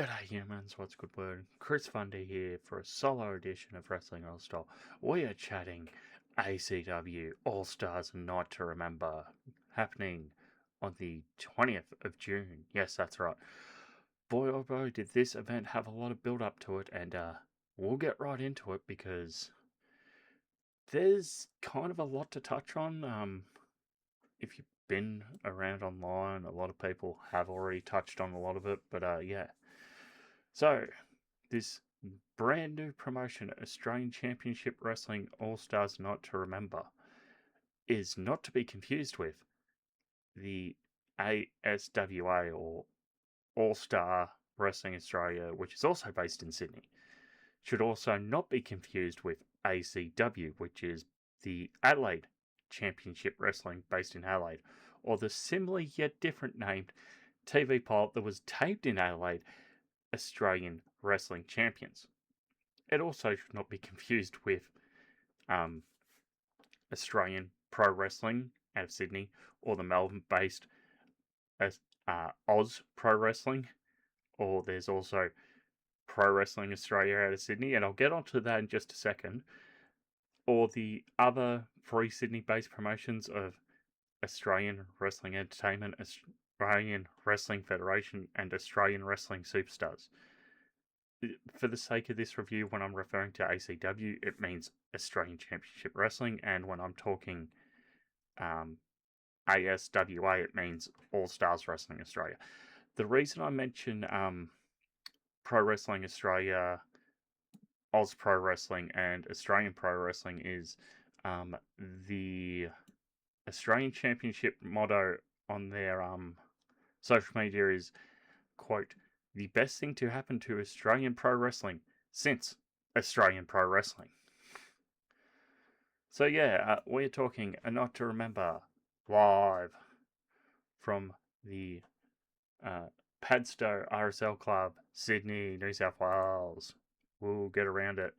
G'day humans, what's good word? Chris Fundy here for a solo edition of Wrestling All-Star. We are chatting ACW All Stars Night to Remember, happening on the 20th of June. Yes, that's right. Boy oh boy, did this event have a lot of build up to it, and we'll get right into it because there's kind of a lot to touch on. If you've been around online, a lot of people have already touched on a lot of it, but yeah. So, this brand new promotion, Australian Championship Wrestling All Stars Night to Remember, is not to be confused with the ASWA or All Star Wrestling Australia, which is also based in Sydney. Should also not be confused with ACW, which is the Adelaide Championship Wrestling based in Adelaide, or the similarly yet different named TV pilot that was taped in Adelaide, Australian Wrestling Champions. It also should not be confused with Australian Pro Wrestling out of Sydney, or the Melbourne-based Oz Pro Wrestling, or there's also Pro Wrestling Australia out of Sydney, and I'll get onto that in just a second, or the other three Sydney-based promotions of Australian Wrestling Entertainment, Australian Wrestling Federation, and Australian Wrestling Superstars. For the sake of this review, when I'm referring to ACW, it means Australian Championship Wrestling, and when I'm talking ASWA, it means All Stars Wrestling Australia. The reason I mention Pro Wrestling Australia, Oz Pro Wrestling, and Australian Pro Wrestling is the Australian Championship motto on their social media is, quote, the best thing to happen to Australian Pro Wrestling since Australian Pro Wrestling. So yeah, we're talking A Night to Remember live from the Padstow RSL Club, Sydney, New South Wales. We'll get around it.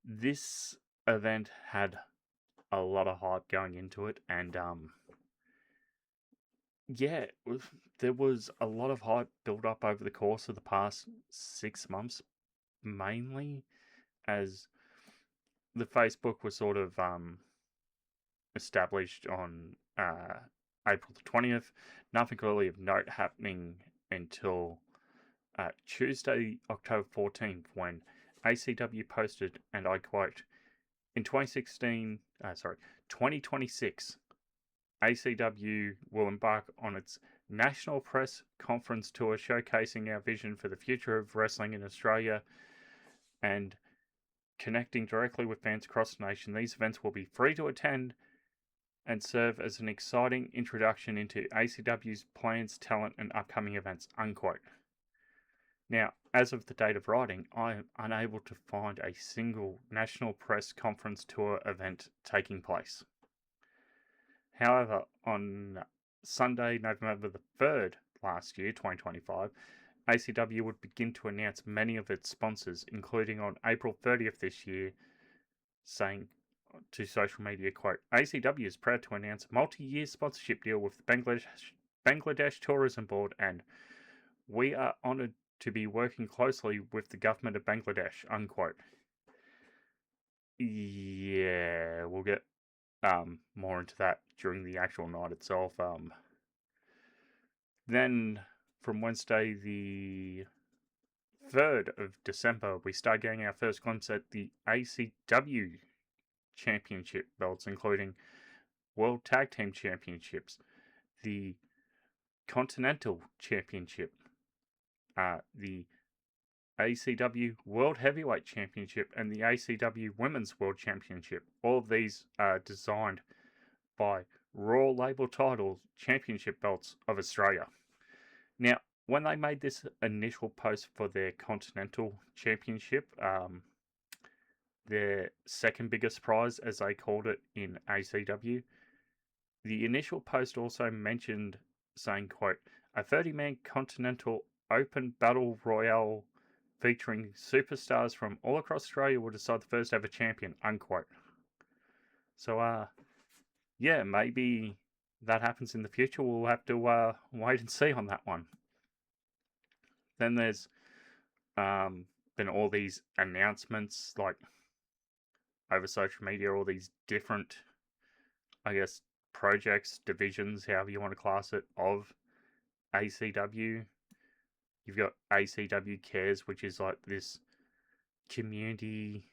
This event had a lot of hype going into it, and yeah, there was a lot of hype built up over the course of the past 6 months, mainly as the Facebook was sort of established on April the 20th. Nothing really of note happening until Tuesday, October 14th, when ACW posted, and I quote, in 2026, ACW will embark on its national press conference tour showcasing our vision for the future of wrestling in Australia and connecting directly with fans across the nation. These events will be free to attend and serve as an exciting introduction into ACW's plans, talent, and upcoming events, unquote. Now, as of the date of writing, I am unable to find a single national press conference tour event taking place. However, on Sunday, November the 3rd last year, 2025, ACW would begin to announce many of its sponsors, including on April 30th this year, saying to social media, quote, ACW is proud to announce a multi-year sponsorship deal with the Bangladesh Tourism Board, and we are honoured to be working closely with the government of Bangladesh, unquote. Yeah, we'll get more into that during the actual night itself. Then, from Wednesday the 3rd of December, we start getting our first glimpse at the ACW Championship belts, including World Tag Team Championships, the Continental Championship, the ACW World Heavyweight Championship, and the ACW Women's World Championship. All of these are designed by Raw Label Titles Championship Belts of Australia. Now, when they made this initial post for their Continental Championship, their second biggest prize, as they called it in ACW, the initial post also mentioned, saying, quote, a 30-man Continental Open Battle Royale featuring superstars from all across Australia will decide the first ever champion, unquote. So, yeah, maybe that happens in the future, we'll have to wait and see on that one. Then there's been all these announcements, like, over social media, all these different, I guess, projects, divisions, however you want to class it, of ACW. You've got ACW Cares, which is like this community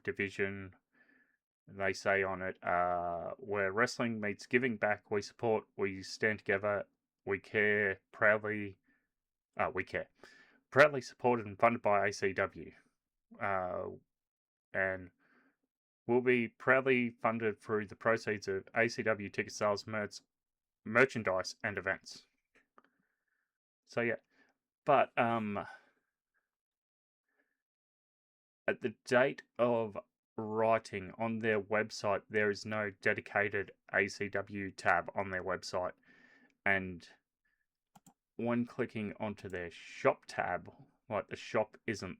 division. They say on it, where wrestling meets giving back, we support, we stand together, we care, proudly supported and funded by ACW. And will be proudly funded through the proceeds of ACW ticket sales, merchandise, and events. So yeah, but at the date of writing on their website, there is no dedicated ACW tab on their website, and when clicking onto their shop tab, like, the shop isn't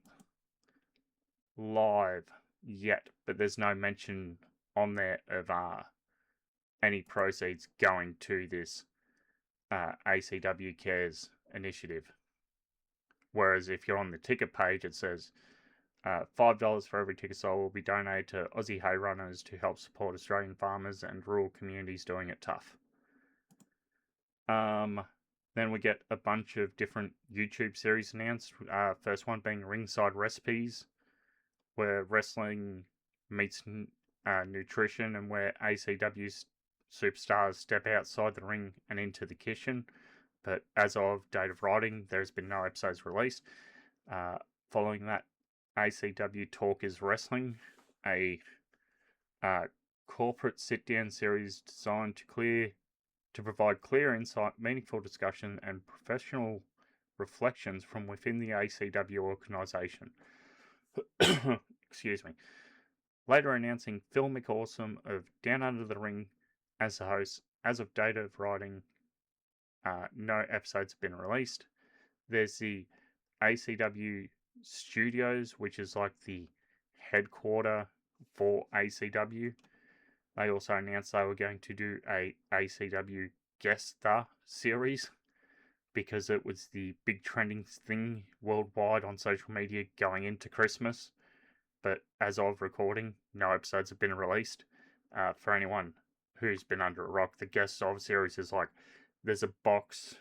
live yet, but there's no mention on there of any proceeds going to this ACW Cares initiative. Whereas if you're on the ticket page, it says $5 for every ticket sold will be donated to Aussie hay runners to help support Australian farmers and rural communities doing it tough. Then we get a bunch of different YouTube series announced. First one being Ringside Recipes, where wrestling meets nutrition, and where ACW superstars step outside the ring and into the kitchen. But as of date of writing, there's been no episodes released. Following that, ACW Talk is Wrestling, a corporate sit-down series designed to provide clear insight, meaningful discussion, and professional reflections from within the ACW organisation. Excuse me. Later announcing Phil McAwesome of Down Under the Ring as the host. As of date of writing, no episodes have been released. There's the ACW Studios, which is like the headquarter for ACW. They also announced they were going to do a ACW Guest Star series, because it was the big trending thing worldwide on social media going into Christmas. But as of recording, no episodes have been released. For anyone who's been under a rock, the Guest Star series is like, there's a box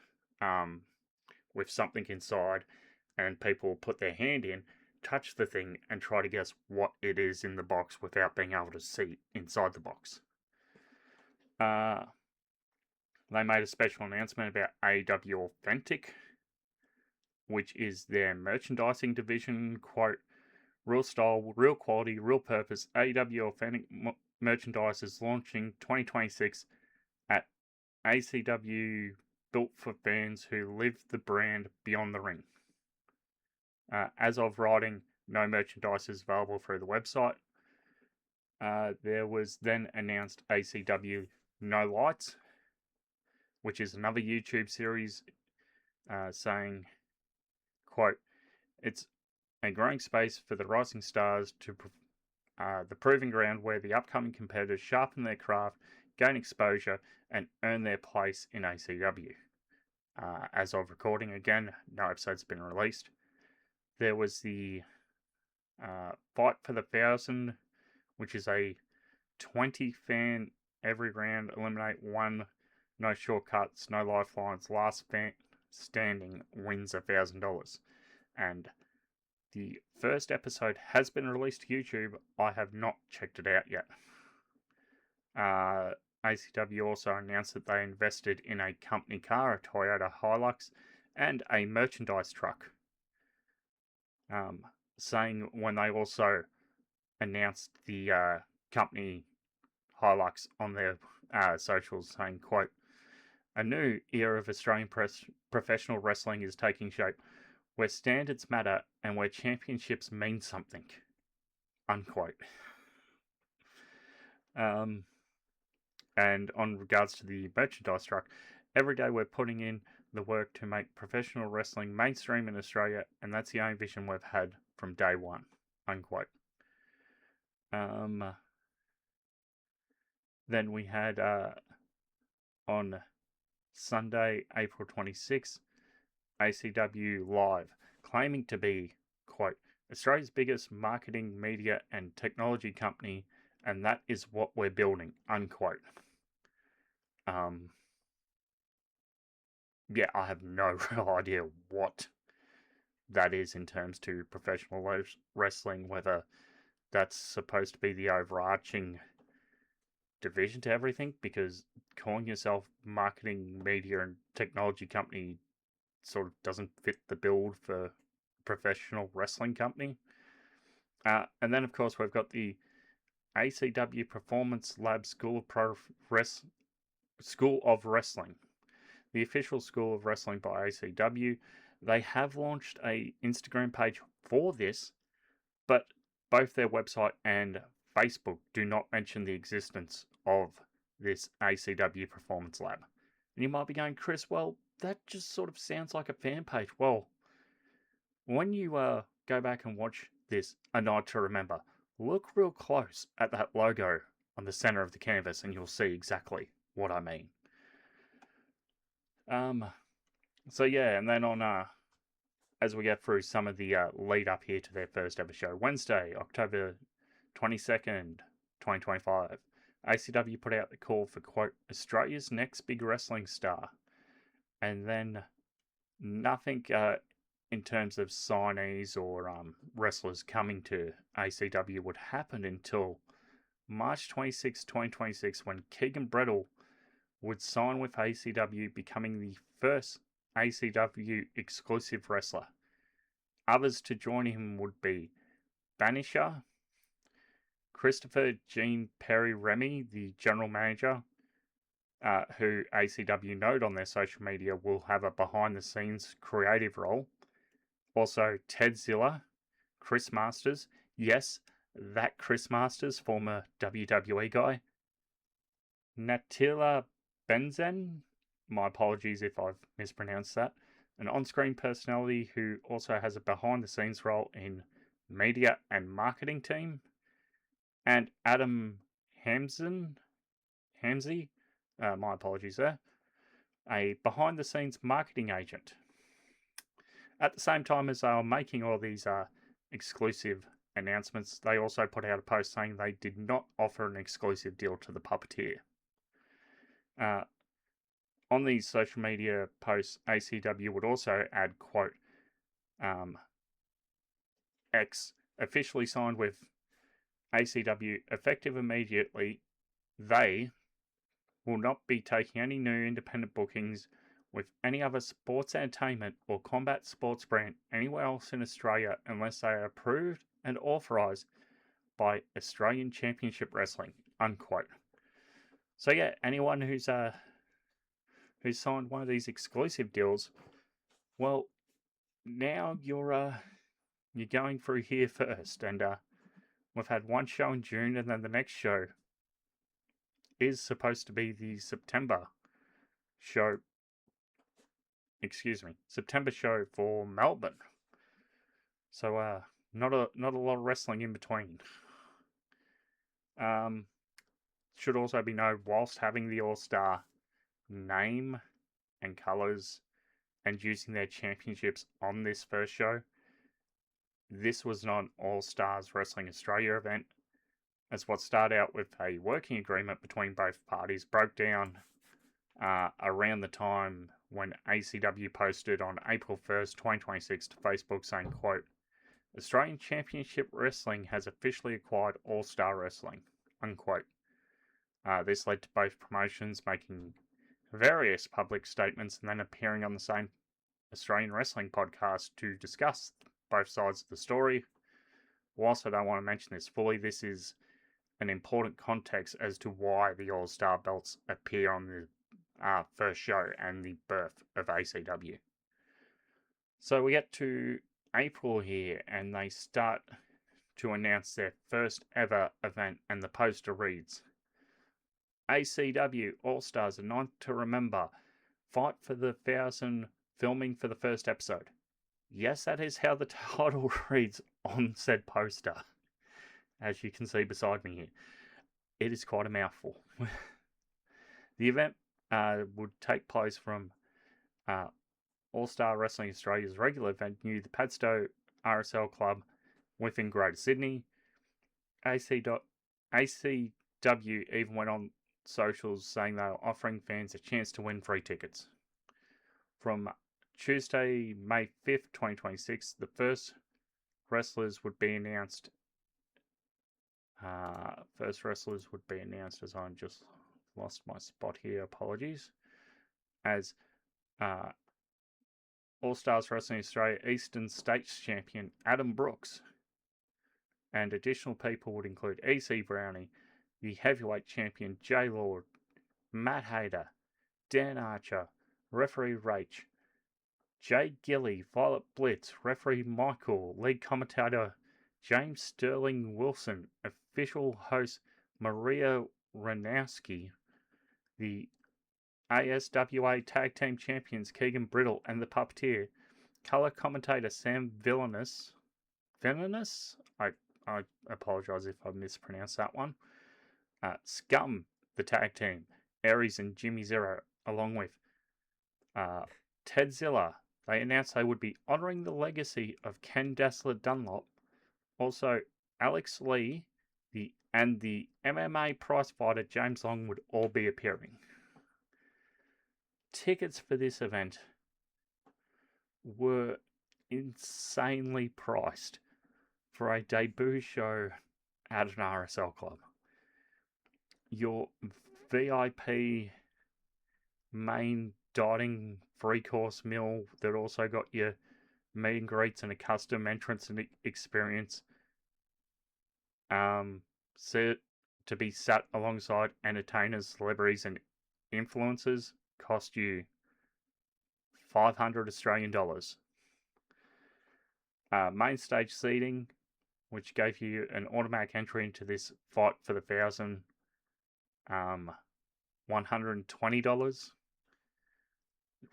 with something inside, and people will put their hand in, touch the thing, and try to guess what it is in the box without being able to see inside the box. They made a special announcement about AEW Authentic, which is their merchandising division. Quote, real style, real quality, real purpose. AEW Authentic merchandise is launching 2026 at ACW, built for fans who live the brand beyond the ring. As of writing, no merchandise is available through the website. There was then announced ACW No Lights, which is another YouTube series, saying, quote, it's a growing space for the rising stars to the proving ground where the upcoming competitors sharpen their craft, gain exposure, and earn their place in ACW. As of recording, again, no episodes have been released. There was the Fight for the 1,000, which is a 20-fan every round, eliminate one, no shortcuts, no lifelines, last fan standing wins $1,000. And the first episode has been released to YouTube. I have not checked it out yet. ACW also announced that they invested in a company car, a Toyota Hilux, and a merchandise truck. Saying when they also announced the company Hilux on their socials, saying, quote, a new era of Australian professional wrestling is taking shape, where standards matter and where championships mean something, unquote. And on regards to the merchandise truck, every day we're putting in the work to make professional wrestling mainstream in Australia, and that's the only vision we've had from day one, unquote. Then we had on Sunday, April 26th, ACW Live, claiming to be, quote, Australia's biggest marketing, media and technology company, and that is what we're building, unquote. Yeah, I have no real idea what that is in terms to professional wrestling, whether that's supposed to be the overarching division to everything, because calling yourself marketing, media and technology company sort of doesn't fit the build for professional wrestling company. And then of course we've got the ACW Performance Lab School of Wrestling, the official school of wrestling by ACW. They have launched a Instagram page for this, but both their website and Facebook do not mention the existence of this ACW Performance Lab. And you might be going, Chris, well, that just sort of sounds like a fan page. Well, when you go back and watch this A Night to Remember, look real close at that logo on the center of the canvas and you'll see exactly what I mean. So yeah, and then on as we get through some of the lead up here to their first ever show, Wednesday, October 22nd, 2025, ACW put out the call for, quote, Australia's next big wrestling star. And then nothing in terms of signees or wrestlers coming to ACW would happen until March 26, 2026, when Keegan Brettle would sign with ACW, becoming the first ACW exclusive wrestler. Others to join him would be Banisher, Christopher Jean Perry Remy, the general manager, who ACW note on their social media will have a behind-the-scenes creative role. Also, Tedzilla, Chris Masters. Yes, that Chris Masters, former WWE guy. Natila Benzen, my apologies if I've mispronounced that. An on-screen personality who also has a behind-the-scenes role in media and marketing team. And Adam Hamsey, my apologies there, a behind-the-scenes marketing agent. At the same time as they were making all these exclusive announcements, they also put out a post saying they did not offer an exclusive deal to the Puppeteer. On these social media posts, ACW would also add, quote, X officially signed with ACW effective immediately. They will not be taking any new independent bookings with any other sports entertainment or combat sports brand anywhere else in Australia unless they are approved and authorised by Australian Championship Wrestling, unquote. So yeah, anyone who's signed one of these exclusive deals, well, now you're going through here first, and we've had one show in June, and then the next show is supposed to be the September show. September show for Melbourne. So not a lot of wrestling in between. Should also be noted, whilst having the All-Star name and colours and using their championships on this first show, this was not an All-Stars Wrestling Australia event, as what started out with a working agreement between both parties broke down around the time when ACW posted on April 1st, 2026 to Facebook saying, quote, Australian Championship Wrestling has officially acquired All-Star Wrestling, unquote. This led to both promotions making various public statements and then appearing on the same Australian Wrestling podcast to discuss both sides of the story. Whilst I don't want to mention this fully, this is an important context as to why the All-Star belts appear on the first show and the birth of ACW. So we get to April here and they start to announce their first ever event, and the poster reads, ACW All Stars, a night to remember. Fight for the 1,000, filming for the first episode. Yes, that is how the title reads on said poster, as you can see beside me here. It is quite a mouthful. The event would take place from All Star Wrestling Australia's regular venue, the Padstow RSL Club within Greater Sydney. ACW even went on socials saying they were offering fans a chance to win free tickets. From Tuesday, May 5th, 2026, the first wrestlers would be announced. As I just lost my spot here, apologies. As All Stars Wrestling Australia Eastern States Champion Adam Brooks. And additional people would include EC Brownie, the Heavyweight Champion J Lord, Matt Hayter, Dan Archer, Referee Rach, Jay Gilly, Violet Blitz, Referee Michael, lead commentator James Sterling Wilson, official host Maria Ranowski, the ASWA Tag Team Champions Keegan, Brettle, and the Puppeteer, colour commentator Sam Villainous. I apologise if I mispronounced that one. SCUM, the tag team, Aries and Jimmy Zero, along with Tedzilla. They announced they would be honouring the legacy of Dazzler Dunlop. Also, Alex Lee and the MMA prize fighter James Long would all be appearing. Tickets for this event were insanely priced for a debut show at an RSL club. Your VIP main dining free course meal that also got your meet and greets and a custom entrance and experience set to be sat alongside entertainers, celebrities and influencers cost you $500 Australian dollars. Main stage seating, which gave you an automatic entry into this fight for the $1,120.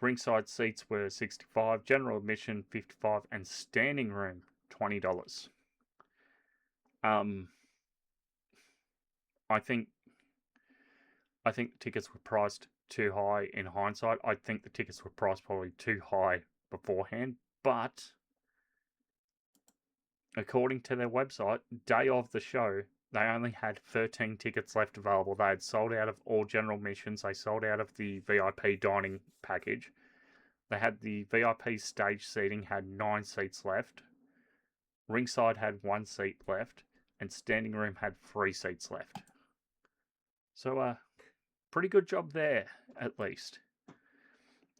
Ringside seats were $65, general admission $55, and standing room $20. I think tickets were priced too high in hindsight. I think the tickets were priced probably too high beforehand, but according to their website, day of the show, they only had 13 tickets left available. They had sold out of all general admissions. They sold out of the VIP dining package. They had the VIP stage seating, had 9 seats left. Ringside had 1 seat left. And standing room had 3 seats left. So, pretty good job there, at least.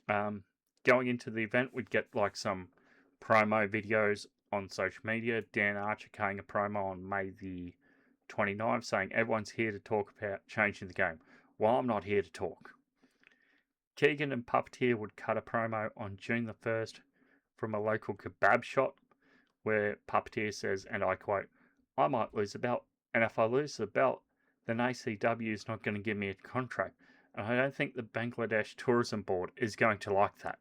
Going into the event, we'd get like some promo videos on social media. Dan Archer cutting a promo on May the 29th saying everyone's here to talk about changing the game. Well, I'm not here to talk. Keegan and Puppeteer would cut a promo on June the 1st from a local kebab shop where Puppeteer says, and I quote, "I might lose the belt, and if I lose the belt, then ACW is not going to give me a contract, and I don't think the Bangladesh Tourism Board is going to like that."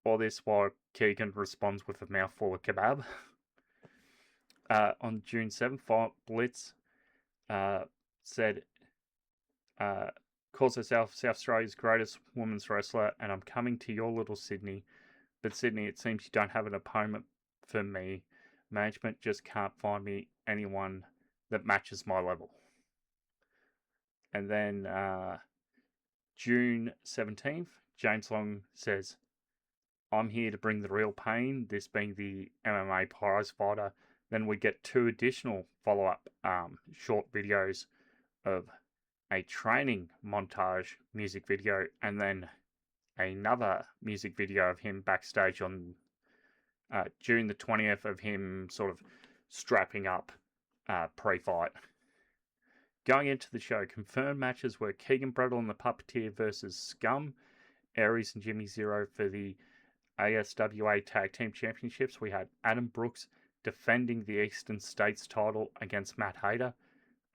All this while Keegan responds with a mouthful of kebab. On June 7th, Blitz said, calls herself South Australia's greatest women's wrestler, and I'm coming to your little Sydney. But Sydney, it seems you don't have an opponent for me. Management just can't find me anyone that matches my level. And then June 17th, James Long says, I'm here to bring the real pain, this being the MMA prize fighter. Then we get 2 additional follow-up short videos of a training montage music video and then another music video of him backstage on June the 20th of him sort of strapping up pre-fight. Going into the show, confirmed matches were Keegan, Brettle and the Puppeteer versus SCUM, Aries and Jimmy Zero for the ASWA Tag Team Championships. We had Adam Brooks defending the Eastern States title against Matt Hayter,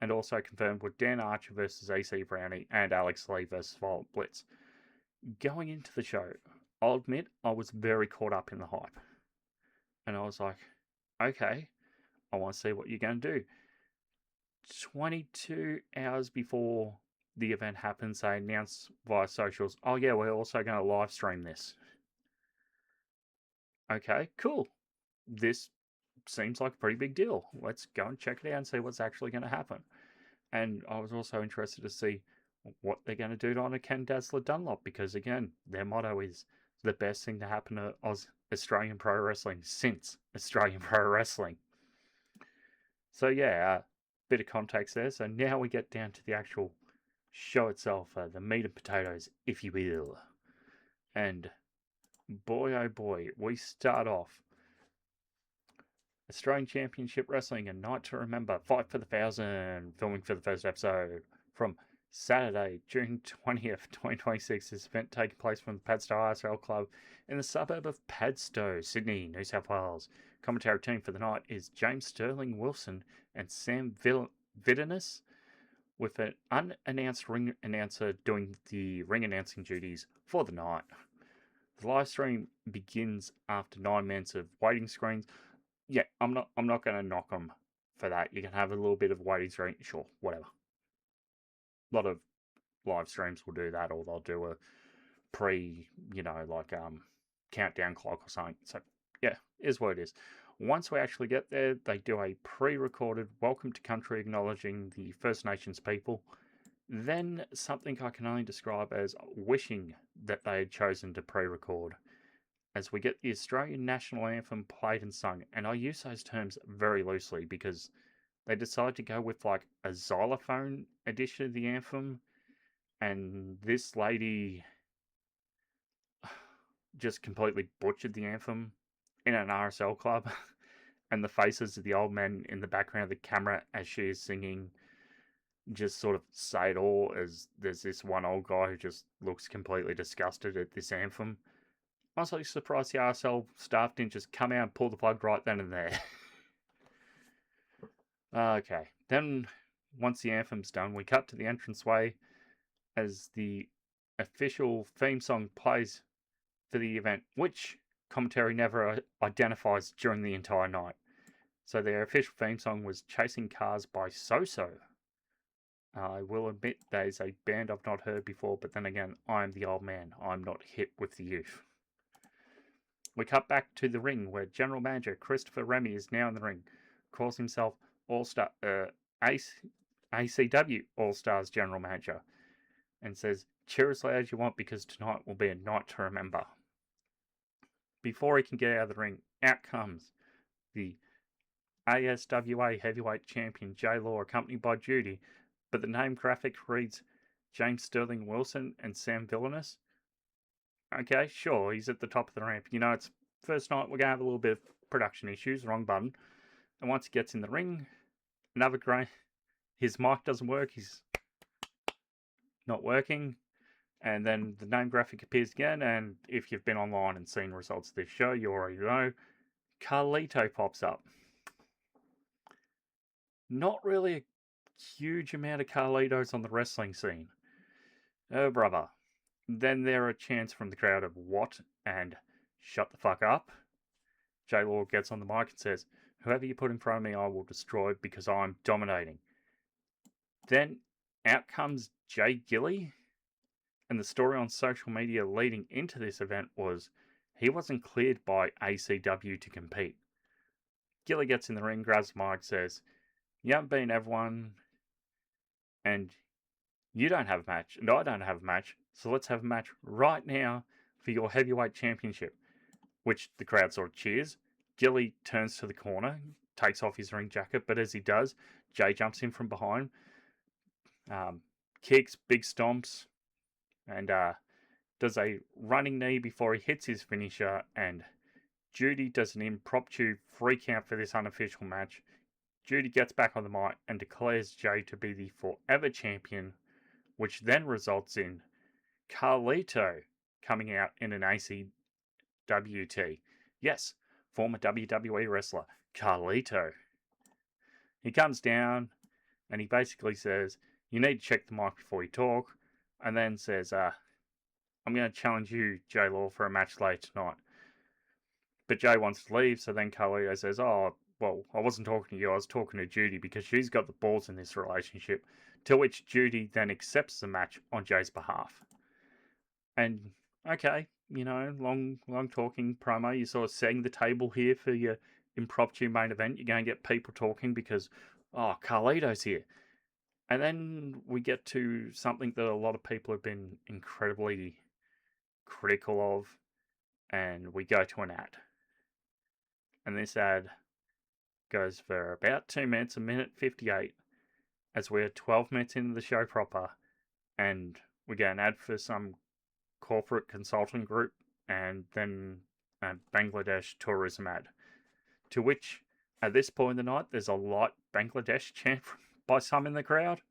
and also confirmed with Dan Archer versus EC Brownie and Alex Lee versus Violet Blitz. Going into the show, I'll admit I was very caught up in the hype. And I was like, okay, I want to see what you're going to do. 22 hours before the event happens, they announce via socials, oh yeah, we're also going to live stream this. Okay, cool. This seems like a pretty big deal. Let's go and check it out and see what's actually going to happen. And I was also interested to see what they're going to do to honor Ken Dazzler Dunlop, because again, their motto is the best thing to happen to Australian Pro Wrestling since Australian Pro Wrestling. So yeah, bit of context there. So now we get down to the actual show itself, the meat and potatoes, if you will. And boy, oh boy, we start off Australian Championship Wrestling, A Night to Remember, Fight for the 1,000, filming for the first episode from Saturday, June 20th, 2026. This event taking place from the Padstow RSL Club in the suburb of Padstow, Sydney, New South Wales. Commentary team for the night is James Sterling Wilson and Sam Vidanis, with an unannounced ring announcer doing the ring announcing duties for the night. The live stream begins after 9 minutes of waiting screens. Yeah, I'm not going to knock them for that. You can have a little bit of waiting screen, sure, whatever. A lot of live streams will do that, or they'll do a countdown clock or something. So yeah, is what it is. Once we actually get there, they do a pre-recorded welcome to country acknowledging the First Nations people. Then something I can only describe as wishing that they had chosen to pre-record, as we get the Australian National Anthem played and sung. And I use those terms very loosely because they decided to go with like a xylophone edition of the anthem, and this lady just completely butchered the anthem in an RSL club. And the faces of the old men in the background of the camera as she is singing just sort of say it all, as there's this one old guy who just looks completely disgusted at this anthem. I was also surprised the RSL staff didn't just come out and pull the plug right then and there. Okay, then once the anthem's done, we cut to the entranceway as the official theme song plays for the event, which commentary never identifies during the entire night. So their official theme song was Chasing Cars by So-So. I will admit there's a band I've not heard before, but then again, I'm the old man. I'm not hip with the youth. We cut back to the ring where General Manager Christopher Remy is now in the ring, calls himself ACW All Stars General Manager, and says, cheer as loud as you want because tonight will be a night to remember. Before he can get out of the ring, out comes the ASWA Heavyweight Champion J-Law, accompanied by Judy, but the name graphic reads James Sterling Wilson and Sam Villainous. Okay, sure, he's at the top of the ramp. You know, it's first night, we're going to have a little bit of production issues, wrong button. And once he gets in the ring, another great, his mic doesn't work, he's not working. And then the name graphic appears again, and if you've been online and seen results of this show, you already know, Carlito pops up. Not really a huge amount of Carlitos on the wrestling scene. Oh, brother. Then there are chants from the crowd of what and shut the fuck up. J-Law gets on the mic and says, whoever you put in front of me, I will destroy because I'm dominating. Then out comes Jay Gilly. And the story on social media leading into this event was he wasn't cleared by ACW to compete. Gilly gets in the ring, grabs the mic, says, you haven't beaten everyone, and you don't have a match, and I don't have a match, so let's have a match right now for your heavyweight championship. Which the crowd sort of cheers. Gilly turns to the corner, takes off his ring jacket, but as he does, Jay jumps in from behind, kicks, big stomps, and does a running knee before he hits his finisher, and Judy does an impromptu free count for this unofficial match. Judy gets back on the mic and declares Jay to be the forever champion, which then results in Carlito coming out in an ACWT. Yes, former WWE wrestler, Carlito. He comes down and he basically says, you need to check the mic before you talk, and then says, I'm going to challenge you, J-Law, for a match later tonight. But Jay wants to leave, so then Carlito says, oh, well, I wasn't talking to you, I was talking to Judy because she's got the balls in this relationship To which Judy then accepts the match on Jay's behalf. And, okay, long talking promo. You're sort of setting the table here for your impromptu main event. You're going to get people talking because, Carlito's here. And then we get to something that a lot of people have been incredibly critical of, and we go to an ad. And this ad goes for about 2 minutes, a minute 58, as we're 12 minutes into the show proper, and we get an ad for some corporate consulting group, and then a Bangladesh tourism ad. To which, at this point in the night, there's a light Bangladesh chant by some in the crowd.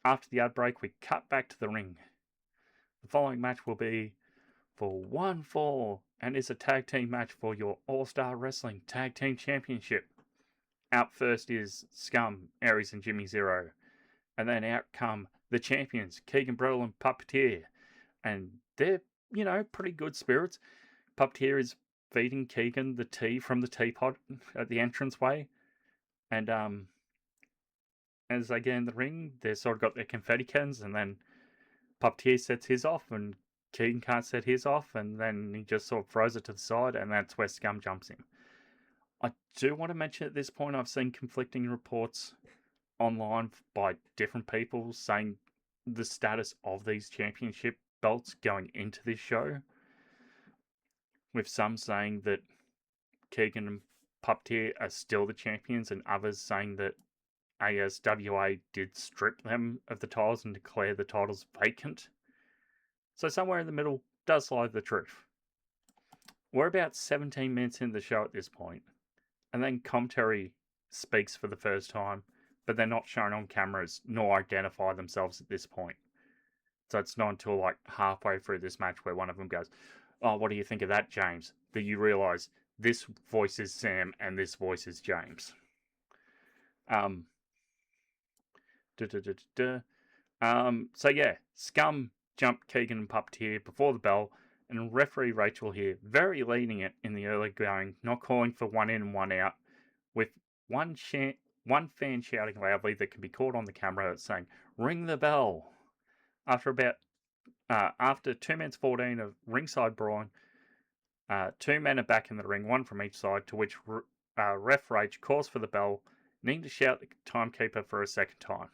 After the ad break, we cut back to the ring. The following match will be for 1 fall, and is a tag team match for your All-Star Wrestling Tag Team Championship. Out first is SCUM, Aries and Jimmy Zero. And then out come the champions, Keegan, Brettle and Puppeteer. And they're, pretty good spirits. Puppeteer is feeding Keegan the tea from the teapot at the entranceway. And as they get in the ring, they've sort of got their confetti cans, and then Puppeteer sets his off, and Keegan can't set his off, and then he just sort of throws it to the side, and that's where SCUM jumps in. I do want to mention at this point, I've seen conflicting reports online by different people saying the status of these championship belts going into this show, with some saying that Keegan and Puppeteer are still the champions, and others saying that ASWA did strip them of the titles and declare the titles vacant. So somewhere in the middle does lie the truth. We're about 17 minutes into the show at this point, and then commentary speaks for the first time, but they're not shown on cameras nor identify themselves at this point. So it's not until like halfway through this match where one of them goes, "Oh, what do you think of that, James?" that you realise this voice is Sam and this voice is James. So yeah, SCUM jumped Keegan and Puppeteer before the bell, and referee Rachel here very lenient in the early going, not calling for 1 in and 1 out, with one fan shouting loudly that can be caught on the camera saying, "Ring the bell." After 2 minutes 14 of ringside brawling, 2 men are back in the ring, one from each side, to which Ref Rach calls for the bell, needing to shout the timekeeper for a second time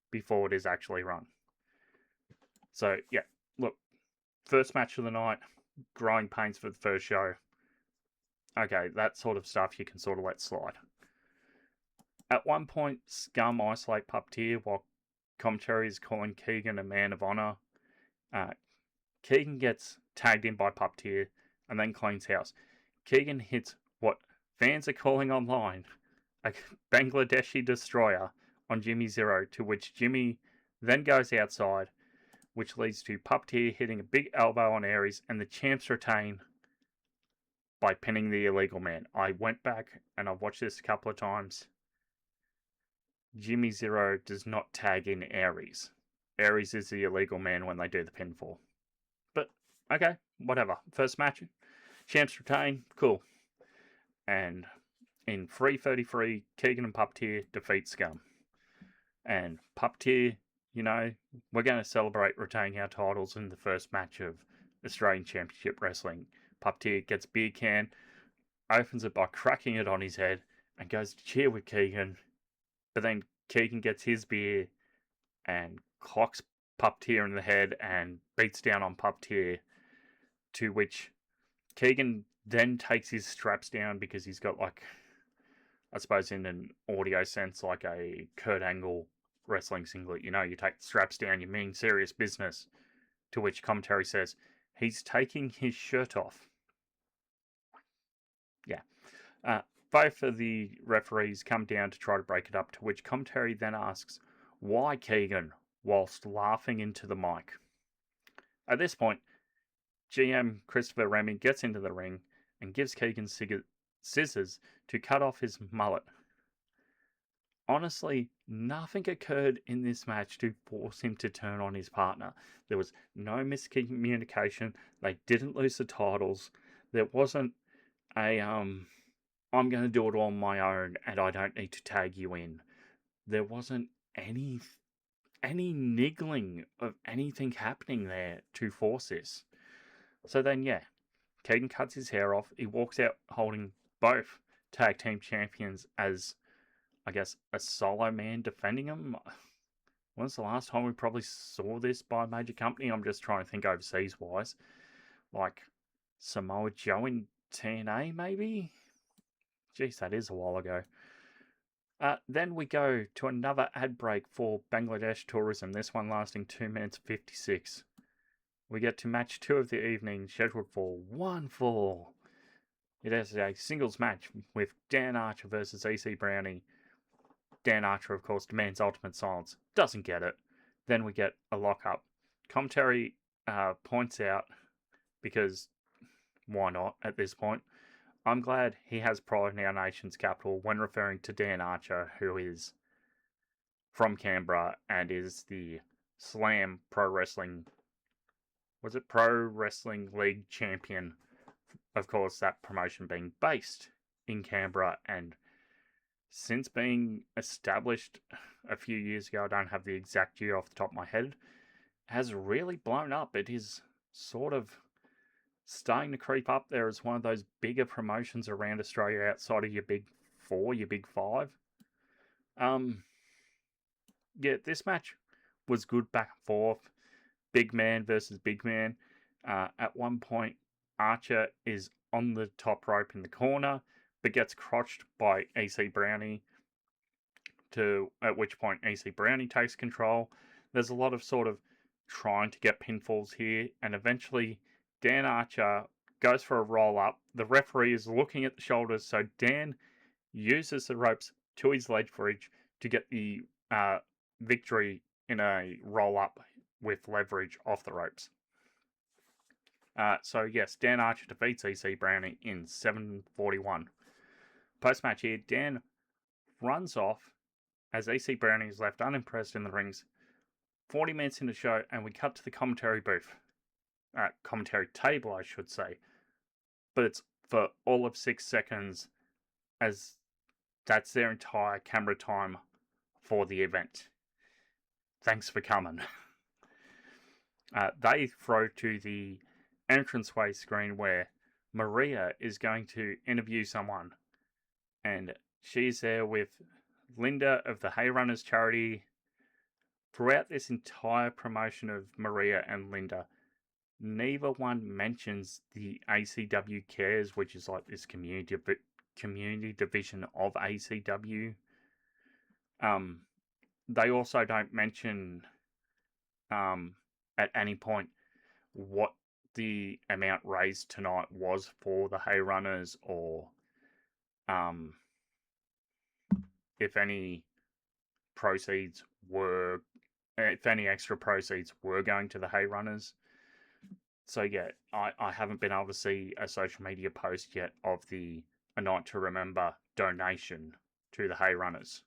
before it is actually run. So, yeah, look, first match of the night, growing pains for the first show. Okay, that sort of stuff you can sort of let slide. At one point, SCUM isolate Puppeteer while commentary is calling Keegan a man of honour. Keegan gets tagged in by Puppeteer and then cleans house. Keegan hits what fans are calling online a Bangladeshi destroyer on Jimmy Zero, to which Jimmy then goes outside, which leads to Puppeteer hitting a big elbow on Aries, and the champs retain by pinning the illegal man. I went back and I watched this a couple of times. Jimmy Zero does not tag in Aries. Aries is the illegal man when they do the pinfall. But, okay, whatever. First match, champs retain, cool. And in 3:33, Keegan and Puppeteer defeat SCUM. And Puppeteer, we're going to celebrate retaining our titles in the first match of Australian Championship Wrestling. Puppeteer gets a beer can, opens it by cracking it on his head, and goes to cheer with Keegan. But then Keegan gets his beer and clocks Puppeteer in the head and beats down on Puppeteer, to which Keegan then takes his straps down because he's got, like, I suppose in an audio sense, like a Kurt Angle wrestling singlet. You take the straps down, you mean serious business. To which commentary says, he's taking his shirt off. Yeah. Both of the referees come down to try to break it up, to which commentary then asks, "Why Keegan?" whilst laughing into the mic. At this point, GM Christopher Remy gets into the ring and gives Keegan scissors to cut off his mullet. Honestly, nothing occurred in this match to force him to turn on his partner. There was no miscommunication. They didn't lose the titles. There wasn't a, I'm going to do it on my own and I don't need to tag you in. There wasn't any niggling of anything happening there to force this. So then, yeah, Keegan cuts his hair off. He walks out holding both tag team champions as, I guess, a solo man defending them. When's the last time we probably saw this by a major company? I'm just trying to think overseas-wise. Like Samoa Joe in TNA, maybe? Jeez, that is a while ago. Then we go to another ad break for Bangladesh Tourism, this one lasting 2 minutes 56. We get to match 2 of the evening, scheduled for 1 fall. It is a singles match with Dan Archer versus EC Brownie. Dan Archer, of course, demands ultimate silence. Doesn't get it. Then we get a lockup. Commentary points out, because why not at this point, I'm glad he has pride in our nation's capital when referring to Dan Archer, who is from Canberra and is the Slam Pro Wrestling League champion. Of course, that promotion being based in Canberra, and since being established a few years ago, I don't have the exact year off the top of my head, has really blown up. It is sort of starting to creep up there as one of those bigger promotions around Australia outside of your big 4, your big 5. Yeah, this match was good back and forth. Big man versus big man. At one point, Archer is on the top rope in the corner, but gets crotched by EC Brownie, at which point EC Brownie takes control. There's a lot of sort of trying to get pinfalls here, and eventually Dan Archer goes for a roll-up. The referee is looking at the shoulders, so Dan uses the ropes to his leverage to get the victory in a roll-up with leverage off the ropes. So yes, Dan Archer defeats EC Brownie in 7:41. Post-match here, Dan runs off as EC Brownie is left unimpressed in the rings. 40 minutes into the show, and we cut to the commentary booth. Commentary table, I should say. But it's for all of 6 seconds, as that's their entire camera time for the event. Thanks for coming. They throw to the entranceway screen where Maria is going to interview someone. And she's there with Linda of the Hay Runners charity. Throughout this entire promotion of Maria and Linda, neither one mentions the ACW Cares, which is like this community division of ACW. They also don't mention at any point what the amount raised tonight was for the Hay Runners, or if any extra proceeds were going to the Hay Runners. So yeah, I haven't been able to see a social media post yet of the A Night to Remember donation to the Hay Runners.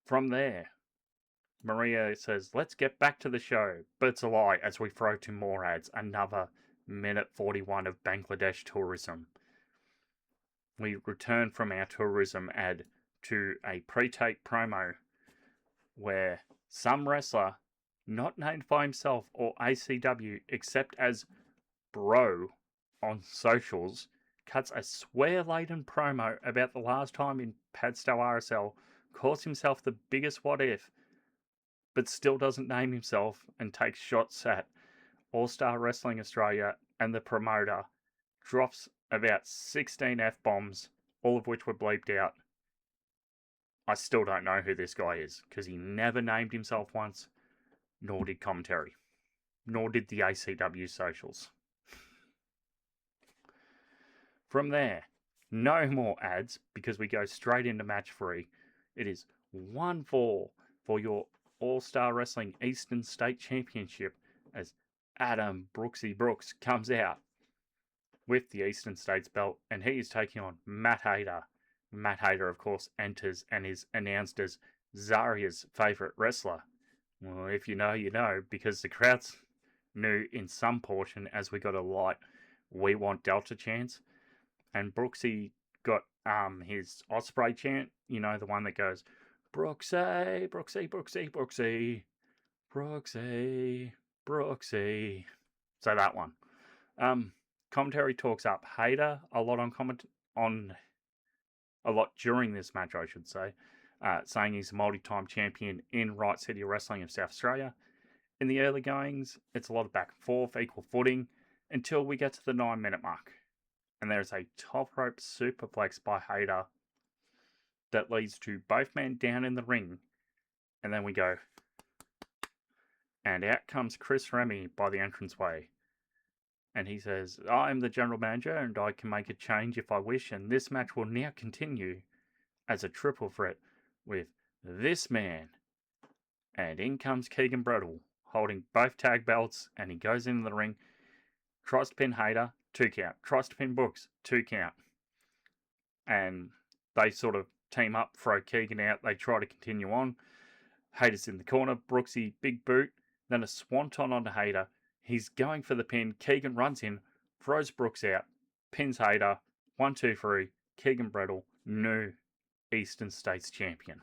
From there, Maria says, let's get back to the show. But it's a lie as we throw to more ads. Another minute 41 of Bangladesh tourism. We return from our tourism ad to a pre-tape promo where some wrestler, not named by himself or ACW, except as Bro on socials, cuts a swear-laden promo about the last time in Padstow RSL, calls himself the biggest what if, but still doesn't name himself, and takes shots at All Star Wrestling Australia and the promoter, drops about 16 F-bombs, all of which were bleeped out. I still don't know who this guy is, because he never named himself once, nor did commentary, nor did the ACW socials. From there, no more ads, because we go straight into match 3. It is 1-4 for your All-Star Wrestling Eastern State Championship, as Adam Brooksy Brooks comes out with the Eastern States belt, and he is taking on Matt Hayter. Matt Hayter, of course, enters and is announced as Zaria's favourite wrestler. Well, if you know, you know, because the crowds knew in some portion as we got a light "We Want Delta" chants, and Brooksy got his Osprey chant, you know, the one that goes Brooksy, Brooksy, Brooksy, Brooksy, Brooksy, Brooksy. So that one. Commentary talks up Hayter a lot a lot during this match, I should say, saying he's a multi-time champion in Right City Wrestling of South Australia. In the early goings, it's a lot of back and forth, equal footing, until we get to the 9-minute mark. And there's a top rope superplex by Hayter that leads to both men down in the ring. And then we go, and out comes Chris Remy by the entranceway. And he says, I'm the general manager and I can make a change if I wish, and this match will now continue as a triple threat with this man. And in comes Keegan Brettle, holding both tag belts, and he goes into the ring, tries to pin Hayter, 2 count. Tries to pin Brooks, 2 count. And they sort of team up, throw Keegan out, they try to continue on. Hayter's in the corner, Brooksy, big boot, then a swanton onto Hayter. He's going for the pin. Keegan runs in, throws Brooks out, pins Hayter. 1, 2, 3. Keegan Brettle, new Eastern States champion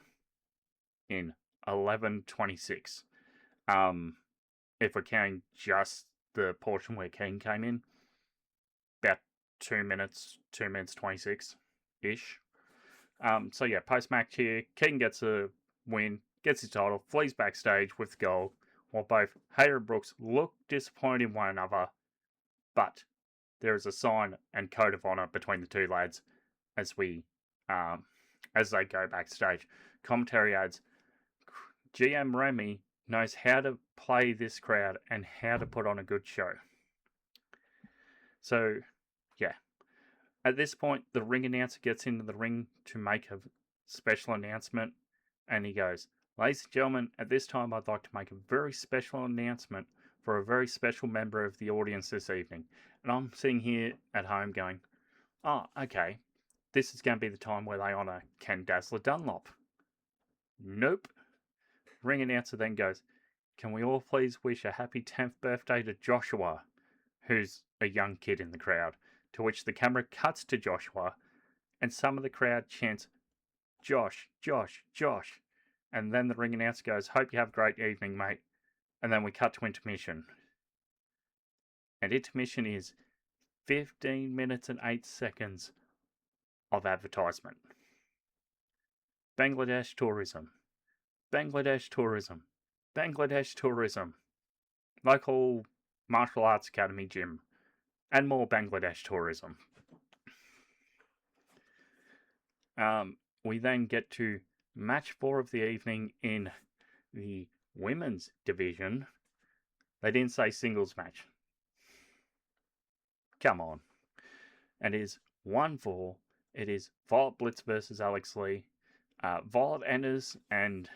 in 11:26. If we're counting just the portion where Keegan came in, about 2 minutes 26 ish. So yeah, post match here, Keegan gets a win, gets his title, flees backstage with the gold, while both Hayter and Brooks look disappointed in one another, but there is a sign and code of honor between the two lads as they go backstage. Commentary adds, GM Remy knows how to play this crowd and how to put on a good show. So, yeah. At this point, the ring announcer gets into the ring to make a special announcement, and he goes, ladies and gentlemen, at this time I'd like to make a very special announcement for a very special member of the audience this evening. And I'm sitting here at home going, oh, okay, this is going to be the time where they honour Ken Dazzler Dunlop. Nope. Ring announcer then goes, can we all please wish a happy 10th birthday to Joshua, who's a young kid in the crowd, to which the camera cuts to Joshua, and some of the crowd chants, Josh, Josh, Josh. And then the ring announcer goes, hope you have a great evening, mate. And then we cut to intermission. And intermission is 15 minutes and 8 seconds of advertisement. Bangladesh tourism. Bangladesh tourism. Bangladesh tourism. Local martial arts academy gym. And more Bangladesh tourism. We then get to match 4 of the evening in the women's division. They didn't say singles match. Come on. And it is 1-4. It is Violet Blitz versus Alex Lee. Violet enters, and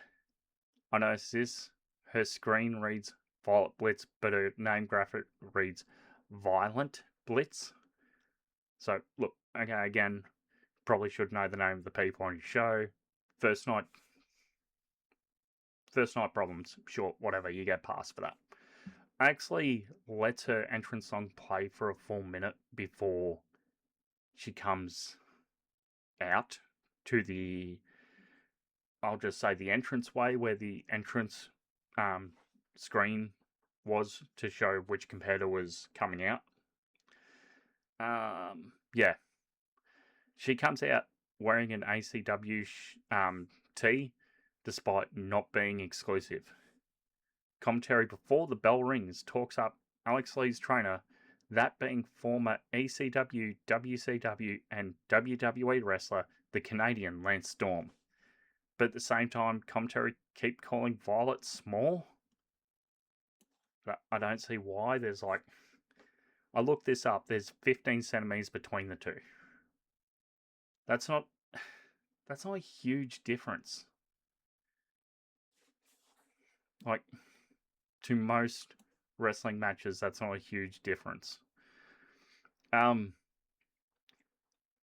I notice this. Her screen reads Violet Blitz, but her name graphic reads Violent Blitz. So, look, okay, again, probably should know the name of the people on your show. First night problems, sure, whatever, you get past for that. I actually let her entrance song play for a full minute before she comes out to the, I'll just say the entranceway where the entrance screen was to show which competitor was coming out. Yeah. She comes out wearing an ACW tee, despite not being exclusive. Commentary before the bell rings talks up Alex Lee's trainer, that being former ECW, WCW, and WWE wrestler, the Canadian Lance Storm. But at the same time, commentary keep calling Violet small. But I don't see why. There's I looked this up, there's 15 centimeters between the two. That's not a huge difference. To most wrestling matches, that's not a huge difference. And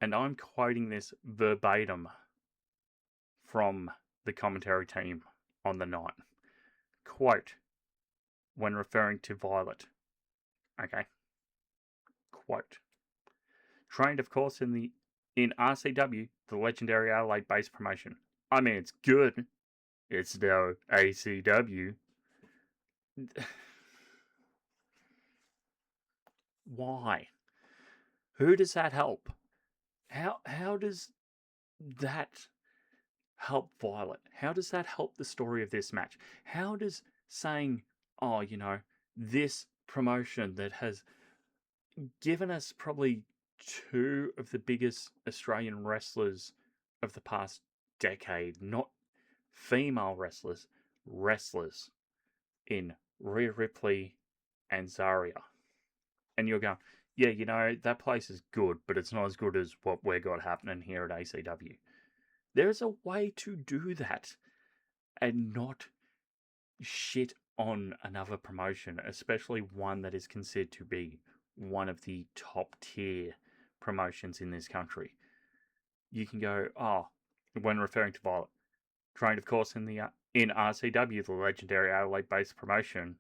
I'm quoting this verbatim from the commentary team on the night. Quote, when referring to Violet. Okay. Quote. Trained, of course, in RCW, the legendary Adelaide-based promotion. I mean, it's good. It's now ACW. Why? Who does that help? How does that help Violet? How does that help the story of this match? How does saying, oh, this promotion that has given us probably two of the biggest Australian wrestlers of the past decade, not female wrestlers in Rhea Ripley and Zarya. And you're going, yeah, that place is good, but it's not as good as what we got happening here at ACW. There's a way to do that and not shit on another promotion, especially one that is considered to be one of the top tier promotions in this country. You can go, when referring to Violet, trained, of course, in RCW, the legendary Adelaide-based promotion.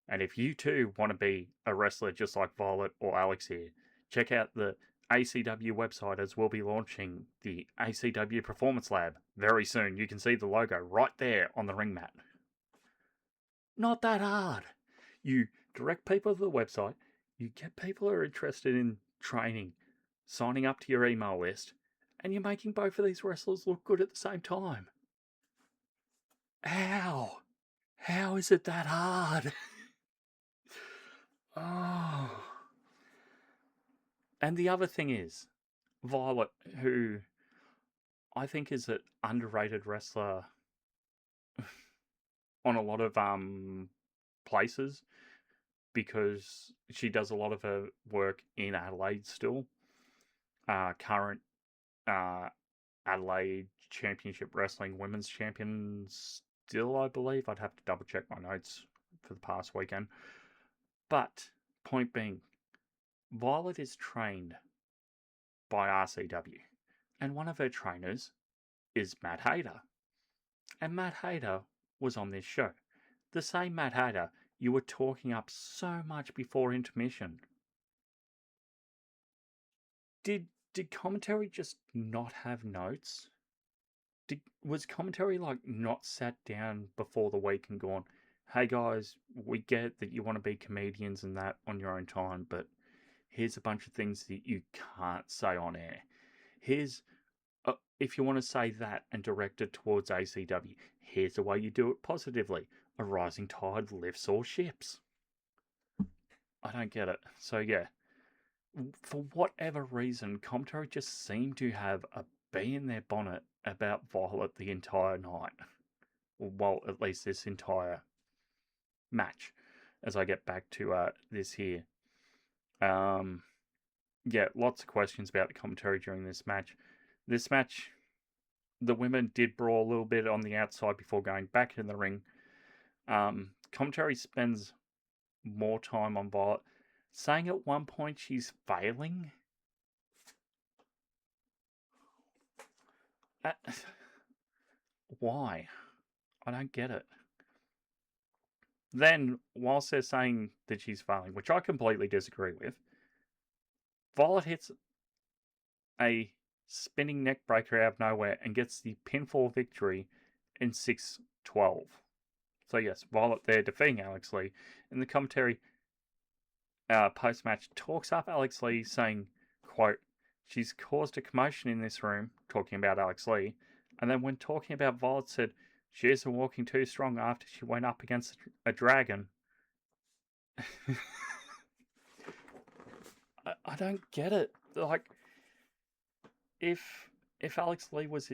And if you too want to be a wrestler just like Violet or Alex here, check out the ACW website, as we'll be launching the ACW Performance Lab very soon. You can see the logo right there on the ring mat. Not that hard. You direct people to the website, you get people who are interested in training, signing up to your email list, and you're making both of these wrestlers look good at the same time. How? How is it that hard? Oh. And the other thing is, Violet, who I think is an underrated wrestler on a lot of places, because she does a lot of her work in Adelaide still. Current Adelaide Championship Wrestling Women's Champion still, I believe. I'd have to double check my notes for the past weekend. But, point being, Violet is trained by RCW. And one of her trainers is Matt Hayter. And Matt Hayter was on this show. The same Matt Hayter you were talking up so much before intermission. Did commentary just not have notes? Was commentary not sat down before the week and gone, hey guys, we get that you want to be comedians and that on your own time, but here's a bunch of things that you can't say on air. Here's, if you want to say that and direct it towards ACW, here's the way you do it positively. A rising tide lifts all ships. I don't get it. So yeah, for whatever reason, commentary just seemed to have a bee in their bonnet about Violet the entire night. Well, at least this entire match, as I get back to this here. Yeah, lots of questions about the commentary during this match. This match, the women did brawl a little bit on the outside before going back in the ring. Commentary spends more time on Violet, saying at one point she's failing. Why? I don't get it. Then, whilst they're saying that she's failing, which I completely disagree with, Violet hits a spinning neck breaker out of nowhere and gets the pinfall victory in 6-12. So yes, Violet there defeating Alex Lee. In the commentary post-match, talks up Alex Lee, saying, quote, she's caused a commotion in this room, talking about Alex Lee, and then when talking about Violet said, she isn't walking too strong after she went up against a dragon. I don't get it. Like, if Alex Lee was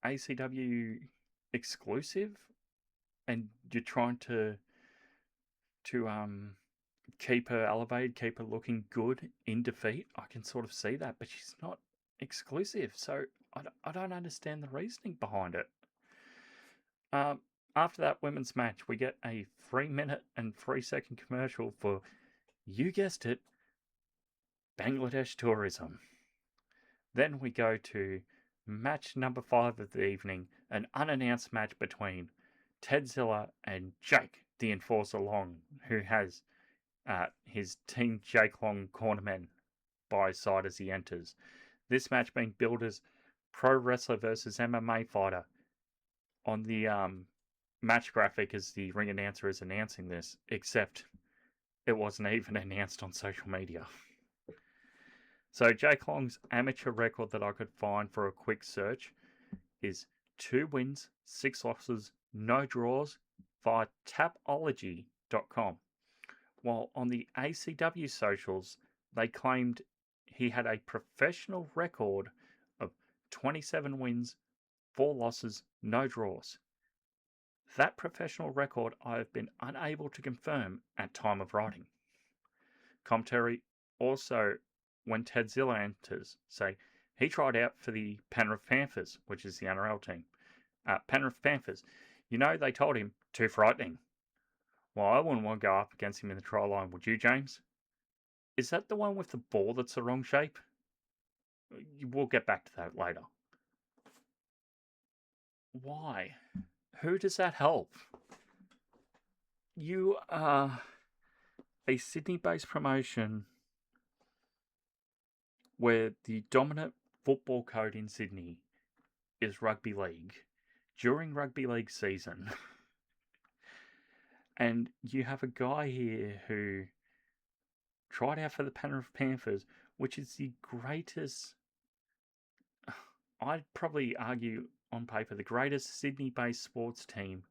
ACW exclusive, and you're trying to keep her elevated, keep her looking good in defeat, I can sort of see that, but she's not exclusive, so I don't understand the reasoning behind it. After that women's match, we get a 3-minute and 3-second commercial for, you guessed it, Bangladesh tourism. Then we go to match number 5 of the evening, an unannounced match between Tedzilla and Jake, the Enforcer Long, who has his Team Jake Long cornermen by his side as he enters. This match being billed as pro wrestler versus MMA fighter. on the match graphic as the ring announcer is announcing this, except it wasn't even announced on social media. So Jake Long's amateur record that I could find for a quick search is 2 wins, 6 losses, no draws via Tapology.com. While on the ACW socials, they claimed he had a professional record of 27 wins, 4 losses, no draws. That professional record I have been unable to confirm at time of writing. Commentary also, when Tedzilla enters, say he tried out for the Penrith Panthers, which is the NRL team. Penrith Panthers, they told him, too frightening. Well, I wouldn't want to go up against him in the try line, would you, James? Is that the one with the ball that's the wrong shape? We'll get back to that later. Why? Who does that help? You are a Sydney-based promotion where the dominant football code in Sydney is rugby league during rugby league season. And you have a guy here who tried out for the Penrith Panthers, which is the greatest, I'd probably argue on paper, the greatest Sydney-based sports team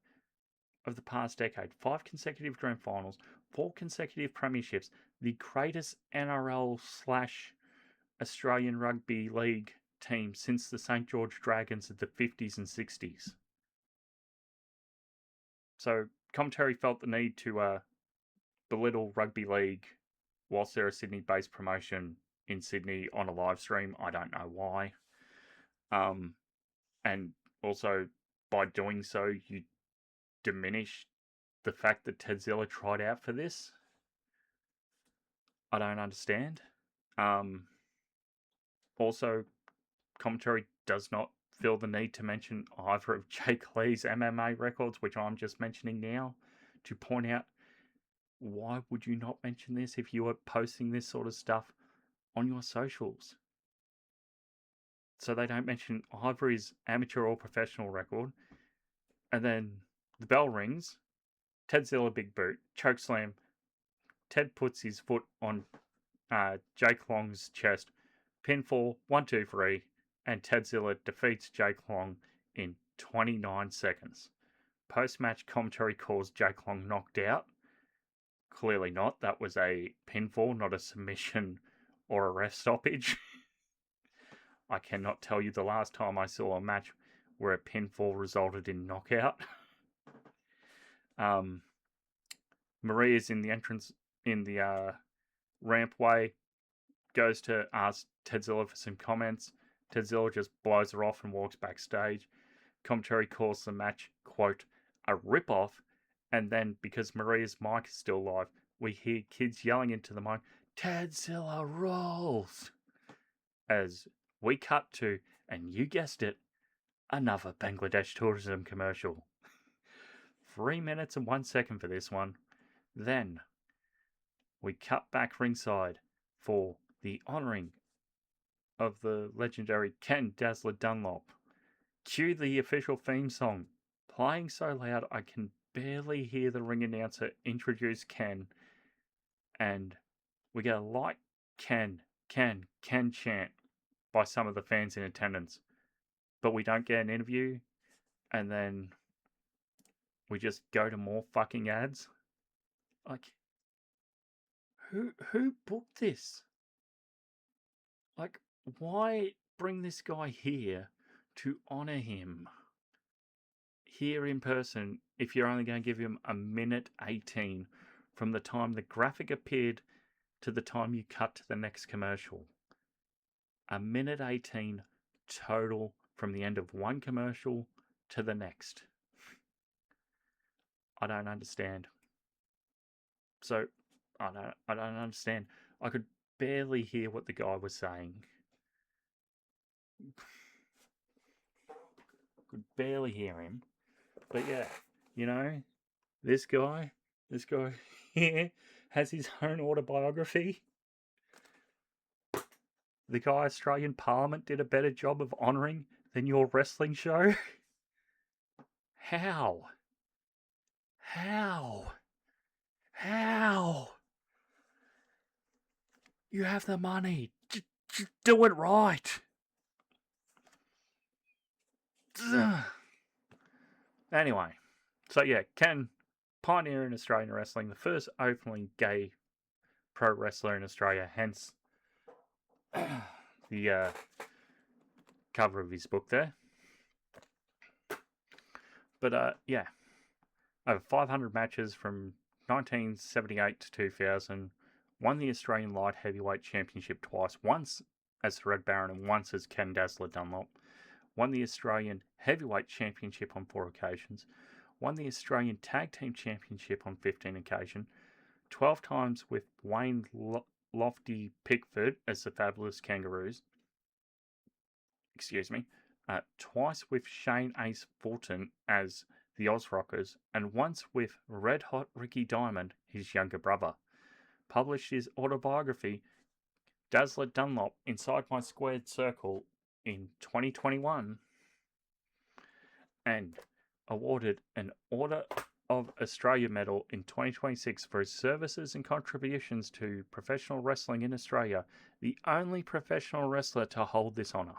of the past decade. 5 consecutive grand finals, 4 consecutive premierships, the greatest NRL/Australian Rugby League team since the St. George Dragons of the 50s and 60s. So commentary felt the need to belittle rugby league whilst they're a Sydney-based promotion in Sydney on a live stream. I don't know why. And also, by doing so, you diminish the fact that Tedzilla tried out for this. I don't understand. Also, commentary does not feel the need to mention either of Jake Lee's MMA records, which I'm just mentioning now, to point out, why would you not mention this if you were posting this sort of stuff on your socials? So they don't mention either his amateur or professional record. And then the bell rings, Tedzilla big boot, chokeslam. Ted puts his foot on Jake Long's chest, pinfall, 1, 2, 3, and Tedzilla defeats Jake Long in 29 seconds. Post-match commentary calls Jake Long knocked out. Clearly not. That was a pinfall, not a submission or a ref stoppage. I cannot tell you the last time I saw a match where a pinfall resulted in knockout. Maria's in the entrance, in the rampway, goes to ask Tedzilla for some comments. Tedzilla just blows her off and walks backstage. Commentary calls the match, quote, a rip-off. And then, because Maria's mic is still live, we hear kids yelling into the mic, Tedzilla rolls! As we cut to, and you guessed it, another Bangladesh tourism commercial. 3 minutes and 1 second for this one. Then, we cut back ringside for the honouring of the legendary Ken Dazzler Dunlop. Cue the official theme song, playing so loud I can barely hear the ring announcer introduce Ken, and we get a light Ken chant by some of the fans in attendance, but we don't get an interview, and then we just go to more fucking ads. Like, who booked this? Like, why bring this guy here to honour him here in person if you're only going to give him a minute 18 from the time the graphic appeared to the time you cut to the next commercial? A minute 18 total from the end of one commercial to the next. I don't understand. So, I don't understand. I could barely hear what the guy was saying. Could barely hear him. But yeah, this guy here has his own autobiography. The guy Australian Parliament did a better job of honouring than your wrestling show. How? How? How? You have the money. Do it right. Anyway, so yeah, Ken, pioneer in Australian wrestling, the first openly gay pro wrestler in Australia, hence the cover of his book there. But yeah, over 500 matches from 1978 to 2000, won the Australian Light Heavyweight Championship twice, once as Red Baron and once as Ken Dazzler Dunlop, won the Australian Heavyweight Championship on 4 occasions, won the Australian Tag Team Championship on 15 occasions, 12 times with Wayne Lofty Pickford as the Fabulous Kangaroos, twice with Shane Ace Fulton as the Oz Rockers, and once with Red Hot Ricky Diamond, his younger brother. Published his autobiography, Dazzler Dunlop, Inside My Squared Circle, in 2021, and awarded an Order of Australia Medal in 2026 for his services and contributions to professional wrestling in Australia, the only professional wrestler to hold this honour.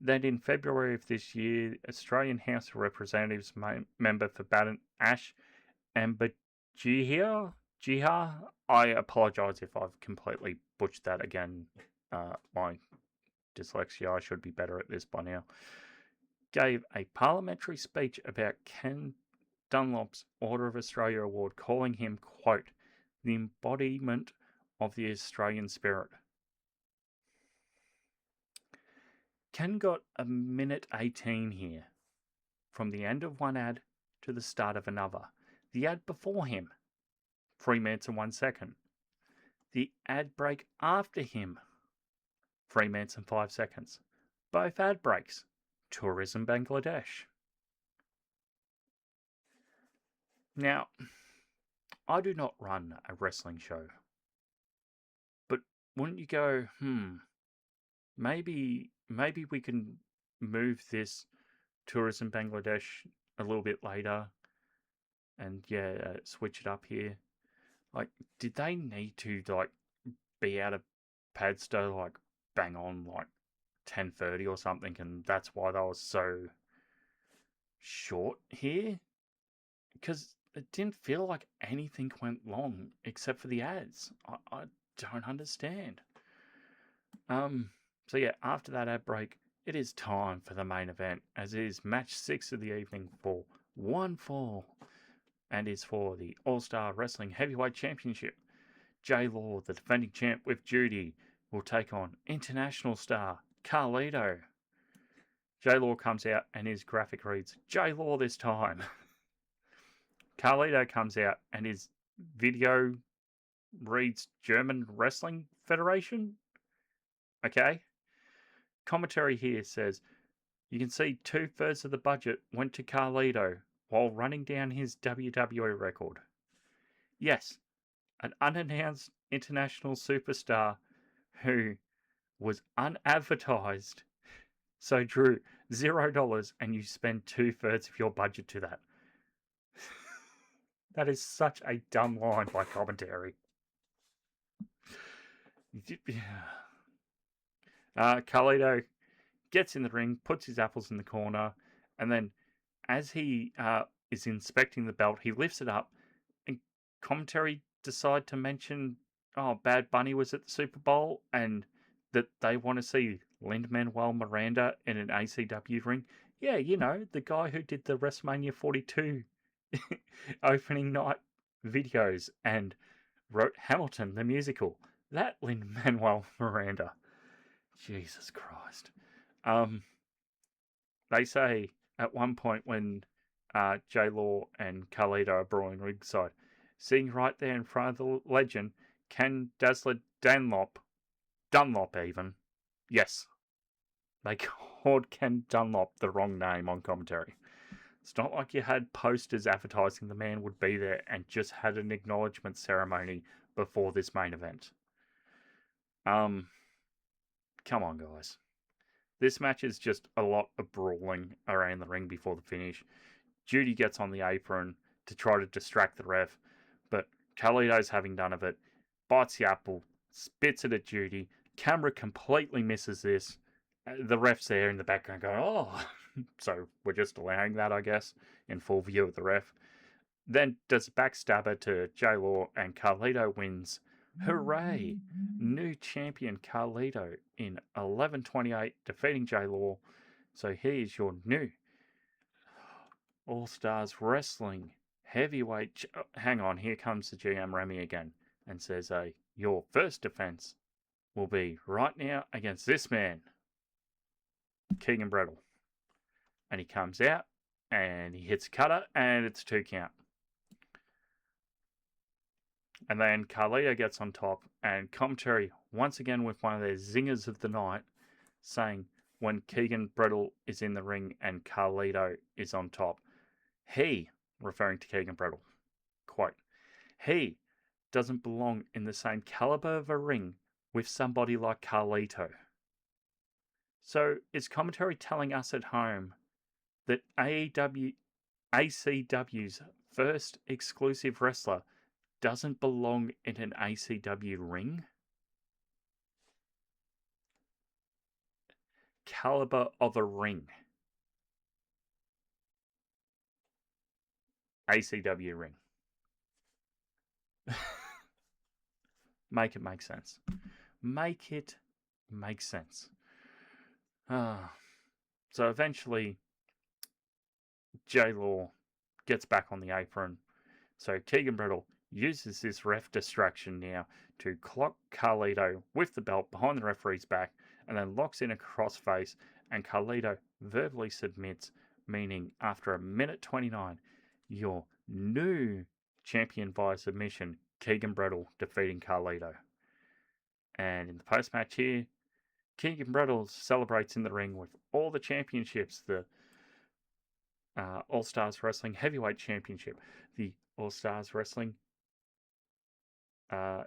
Then in February of this year, Australian House of Representatives member for Baden Ash Ambajihia, I apologise if I've completely butchered that again. My dyslexia, I should be better at this by now, gave a parliamentary speech about Ken Dunlop's Order of Australia Award, calling him, quote, the embodiment of the Australian spirit. Ken got a minute 18 here, from the end of one ad to the start of another. The ad before him, 3 minutes and 1 second. The ad break after him, 3 minutes and 5 seconds. Both ad breaks, Tourism Bangladesh. Now, I do not run a wrestling show, but wouldn't you go, maybe we can move this Tourism Bangladesh a little bit later and switch it up here? Like, did they need to be out of Padstow bang on 10:30 or something, and that's why they were so short here? Because it didn't feel like anything went long except for the ads. I don't understand. So yeah, after that ad break, it is time for the main event, as it is match 6 of the evening for one fall, and is for the All-Star Wrestling Heavyweight Championship. J Law, the defending champ with Judy, will take on international star Carlito. J Law comes out and his graphic reads, J Law this time. Carlito comes out and his video reads German Wrestling Federation. Okay. Commentary here says, you can see 2/3 of the budget went to Carlito while running down his WWE record. Yes, an unannounced international superstar who was unadvertised, so drew $0 and you spend 2/3 of your budget to that. That is such a dumb line by commentary. Carlito gets in the ring, puts his apples in the corner, and then as he is inspecting the belt, he lifts it up, and commentary decide to mention, Bad Bunny was at the Super Bowl, and that they want to see Lin-Manuel Miranda in an ACW ring. Yeah, the guy who did the WrestleMania 42 opening night videos and wrote Hamilton, the musical. That Lin-Manuel Miranda. Jesus Christ. They say at one point when J-Law and Carlito are brawling ringside, sitting right there in front of the legend, Ken Dazzler Dunlop even. Yes. They called Ken Dunlop the wrong name on commentary. It's not like you had posters advertising the man would be there and just had an acknowledgement ceremony before this main event. Come on, guys. This match is just a lot of brawling around the ring before the finish. Judy gets on the apron to try to distract the ref, but Carlito's having none of it, bites the apple, spits it at Judy. Camera completely misses this. The ref's there in the background going, oh. So we're just allowing that, I guess, in full view of the ref. Then does a backstabber to J-Law, and Carlito wins. Hooray! New champion Carlito in 11:28, defeating J-Law. So here's your new All Stars Wrestling heavyweight. Hang on, here comes the GM Remy again and says, your first defense will be right now against this man, Keegan Brettle. And he comes out and he hits a cutter and it's 2 count. And then Carlito gets on top, and commentary once again with one of their zingers of the night, saying when Keegan Brettle is in the ring and Carlito is on top, he, referring to Keegan Brettle, quote, he doesn't belong in the same caliber of a ring with somebody like Carlito. So is commentary telling us at home that ACW's first exclusive wrestler doesn't belong in an ACW ring? Caliber of a ring. ACW ring. Make it make sense. Make it make sense. So eventually, J-Law gets back on the apron. So Keegan Brettle uses this ref distraction now to clock Carlito with the belt behind the referee's back, and then locks in a crossface, and Carlito verbally submits, meaning after 1:29, your new champion via submission, Keegan Brettle, defeating Carlito. And in the post-match here, Keegan Brettle celebrates in the ring with all the championships, the All Stars Wrestling Heavyweight Championship, the All Stars Wrestling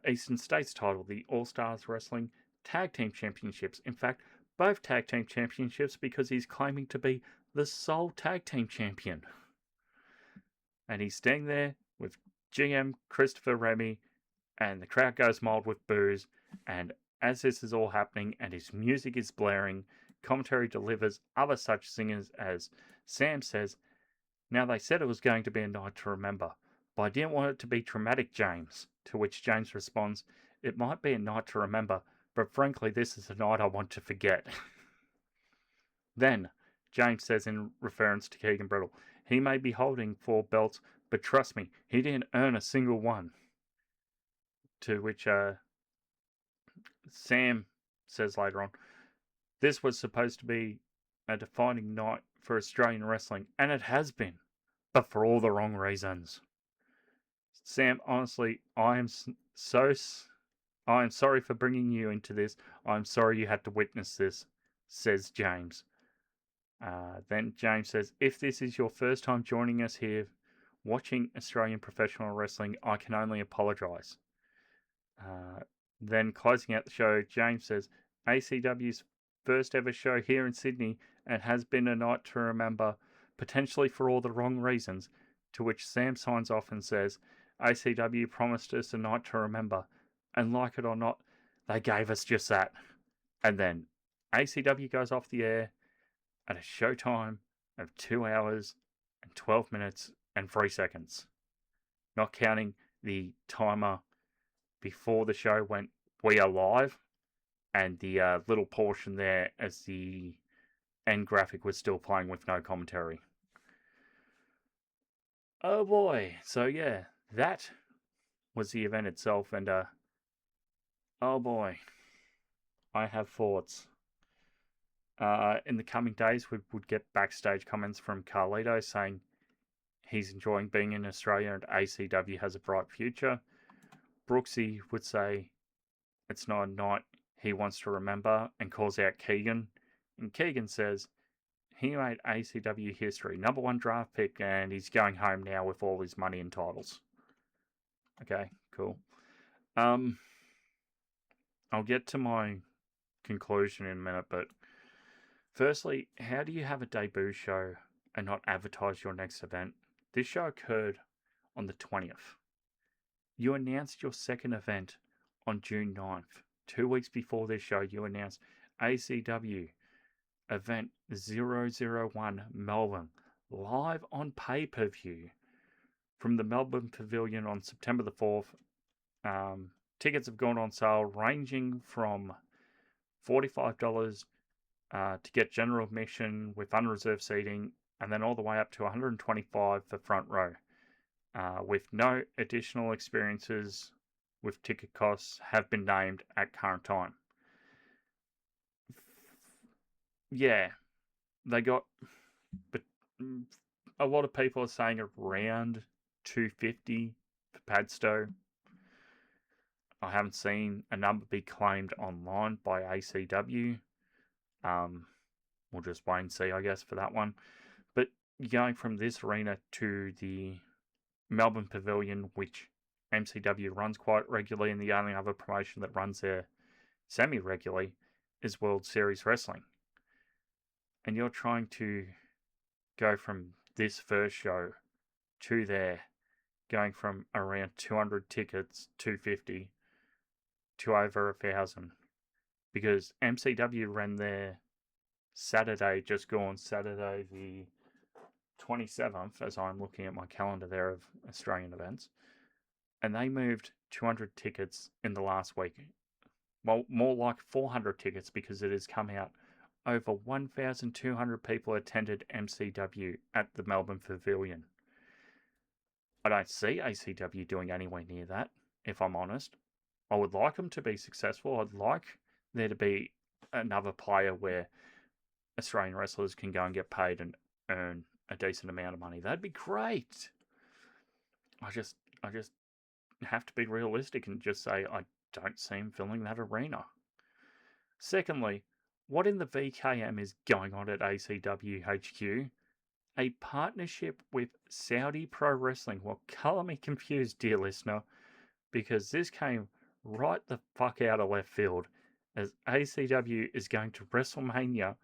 Eastern States title, the All Stars Wrestling Tag Team Championships. In fact, both Tag Team Championships, because he's claiming to be the sole Tag Team Champion. And he's standing there with GM Christopher Remy, and the crowd goes mild with boos. And as this is all happening and his music is blaring, commentary delivers other such singers as Sam says, now they said it was going to be a night to remember, but I didn't want it to be traumatic, James. To which James responds, it might be a night to remember, but frankly this is a night I want to forget. Then, James says in reference to Keegan Brettle, he may be holding 4 belts, but trust me, he didn't earn a single one. To which Sam says later on, this was supposed to be a defining night for Australian wrestling, and it has been, but for all the wrong reasons. Sam, honestly, I am sorry for bringing you into this. I'm sorry you had to witness this, says James. Then James says, if this is your first time joining us here, watching Australian professional wrestling, I can only apologise. Then closing out the show, James says, ACW's first ever show here in Sydney, and has been a night to remember, potentially for all the wrong reasons, to which Sam signs off and says, ACW promised us a night to remember, and like it or not, they gave us just that. And then ACW goes off the air at a show time of 2 hours and 12 minutes and 3 seconds. Not counting the timer before the show went, we are live, and the little portion there as the end graphic was still playing with no commentary. Oh boy. So yeah, that was the event itself, and oh boy, I have thoughts. In the coming days, we would get backstage comments from Carlito saying he's enjoying being in Australia and ACW has a bright future. Brooksy would say it's not a night he wants to remember and calls out Keegan. And Keegan says he made ACW history, #1 draft pick, and he's going home now with all his money and titles. Okay, cool. I'll get to my conclusion in a minute, but firstly, how do you have a debut show and not advertise your next event. This show occurred on the 20th. You announced your second event on June 9th. 2 weeks before this show, you announced ACW Event 001 Melbourne live on pay-per-view from the Melbourne Pavilion on September the 4th. Tickets have gone on sale ranging from $45 to get general admission with unreserved seating, and then all the way up to $125 for front row, with no additional experiences with ticket costs have been named at current time. Yeah, they got, but a lot of people are saying around $250 for Padstow. I haven't seen a number be claimed online by ACW. We'll just wait and see, I guess, for that one. But going from this arena to the Melbourne Pavilion, which MCW runs quite regularly, and the only other promotion that runs there semi-regularly is World Series Wrestling. And you're trying to go from this first show to there, going from around 200 tickets, 250, to over 1,000. Because MCW ran their Saturday, just gone Saturday the 27th, as I'm looking at my calendar there of Australian events, and they moved 200 tickets in the last week. Well, more like 400 tickets, because it has come out over 1,200 people attended MCW at the Melbourne Pavilion. I don't see ACW doing anywhere near that, if I'm honest. I would like them to be successful. I'd like there to be another player where Australian wrestlers can go and get paid and earn a decent amount of money. That'd be great. I just have to be realistic and just say I don't see him filling that arena. Secondly, what in the VKM is going on at ACW HQ? A partnership with Saudi Pro Wrestling. Well, colour me confused, dear listener, because this came right the fuck out of left field, as ACW is going to WrestleMania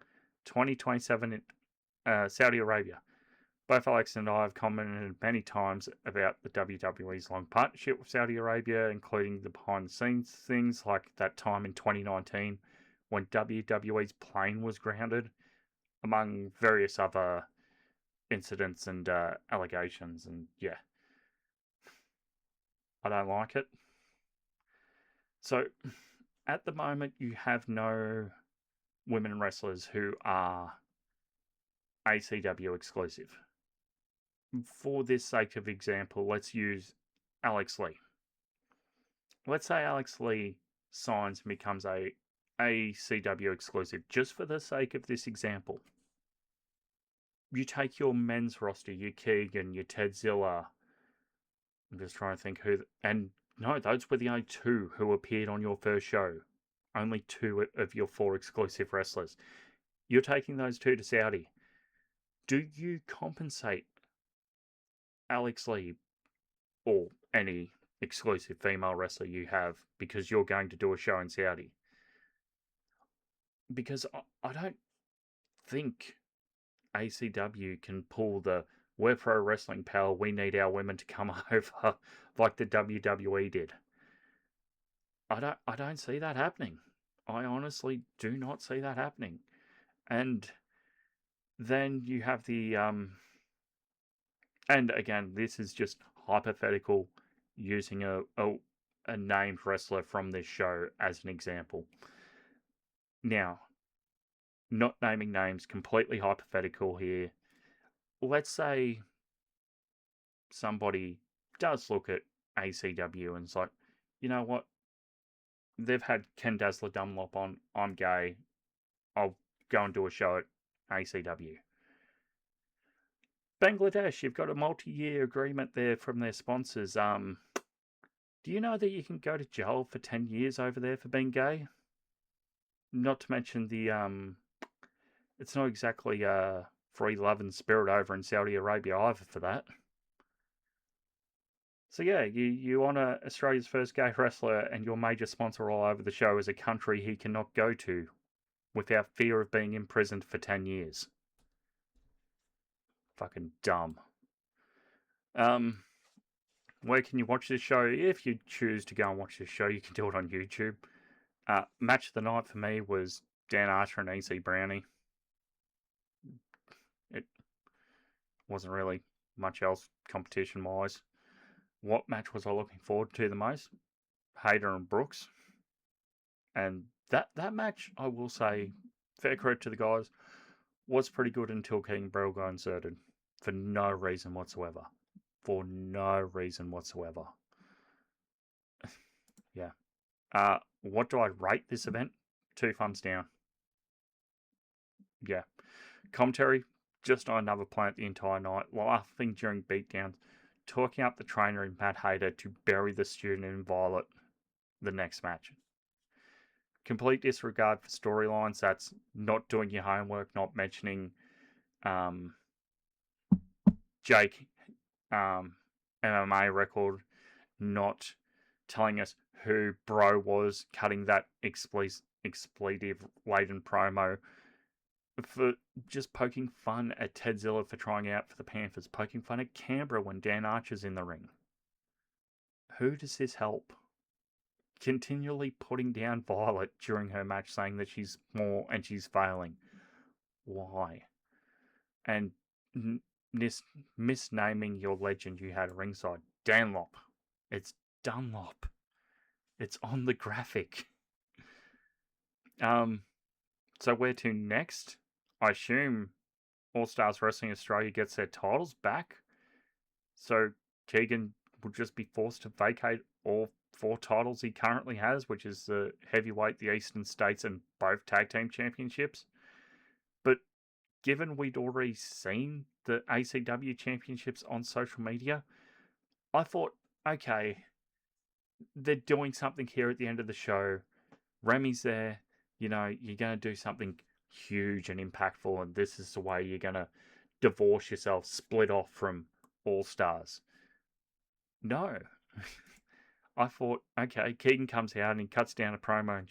2027 in Saudi Arabia. Both Alex and I have commented many times about the WWE's long partnership with Saudi Arabia, including the behind-the-scenes things like that time in 2019 when WWE's plane was grounded, among various other incidents and allegations, and yeah. I don't like it. So, at the moment, you have no women wrestlers who are ACW exclusive. For this sake of example, let's use Alex Lee. Let's say Alex Lee signs and becomes a ACW exclusive, just for the sake of this example. You take your men's roster, your Keegan, your Tedzilla. I'm just trying to think who, and no, those were the only two who appeared on your first show. Only 2 of your 4 exclusive wrestlers. You're taking those 2 to Saudi. Do you compensate Alex Lee or any exclusive female wrestler you have because you're going to do a show in Saudi? Because I don't think ACW can pull the "we're pro wrestling, pal, we need our women to come over" like the WWE did. I don't see that happening. I honestly do not see that happening. And then you have the and again, this is just hypothetical, using a named wrestler from this show as an example. Now, not naming names, completely hypothetical here. Let's say somebody does look at ACW and it's like, you know what? They've had Ken Dazzler Dunlop on. I'm gay. I'll go and do a show at ACW. Bangladesh, you've got a multi-year agreement there from their sponsors. Do you know that you can go to jail for 10 years over there for being gay? Not to mention the it's not exactly free love and spirit over in Saudi Arabia either for that. So yeah, you honour Australia's first gay wrestler and your major sponsor all over the show as a country he cannot go to without fear of being imprisoned for 10 years. Fucking dumb. Where can you watch this show? If you choose to go and watch this show, you can do it on YouTube. Match of the night for me was Dan Archer and EC Brownie. It wasn't really much else competition-wise. What match was I looking forward to the most? Hayter and Brooks. And that match, I will say, fair credit to the guys, was pretty good until Keegan Brettle got inserted. For no reason whatsoever. For no reason whatsoever. Yeah. What do I rate this event? 2 thumbs down. Yeah. Commentary, just on another planet the entire night, laughing during beatdowns, talking up the trainer and Matt Hayter to bury the student in Violet the next match. Complete disregard for storylines. That's not doing your homework, not mentioning Jake MMA record, not telling us who Bro was, cutting that expletive-laden promo, for just poking fun at Tedzilla for trying out for the Panthers, poking fun at Canberra when Dan Archer's in the ring. Who does this help? Continually putting down Violet during her match, saying that she's small and she's failing. Why? And misnaming your legend you had ringside. Dunlop. It's Dunlop. It's on the graphic. So where to next? I assume All Stars Wrestling Australia gets their titles back. So Keegan will just be forced to vacate all 4 titles he currently has, which is the heavyweight, the Eastern States, and both tag team championships. But given we'd already seen the ACW championships on social media, I thought, okay, they're doing something here at the end of the show. Remy's there, you're going to do something huge and impactful, and this is the way you're going to divorce yourself, split off from All Stars. No. I thought, okay, Keegan comes out and he cuts down a promo, and,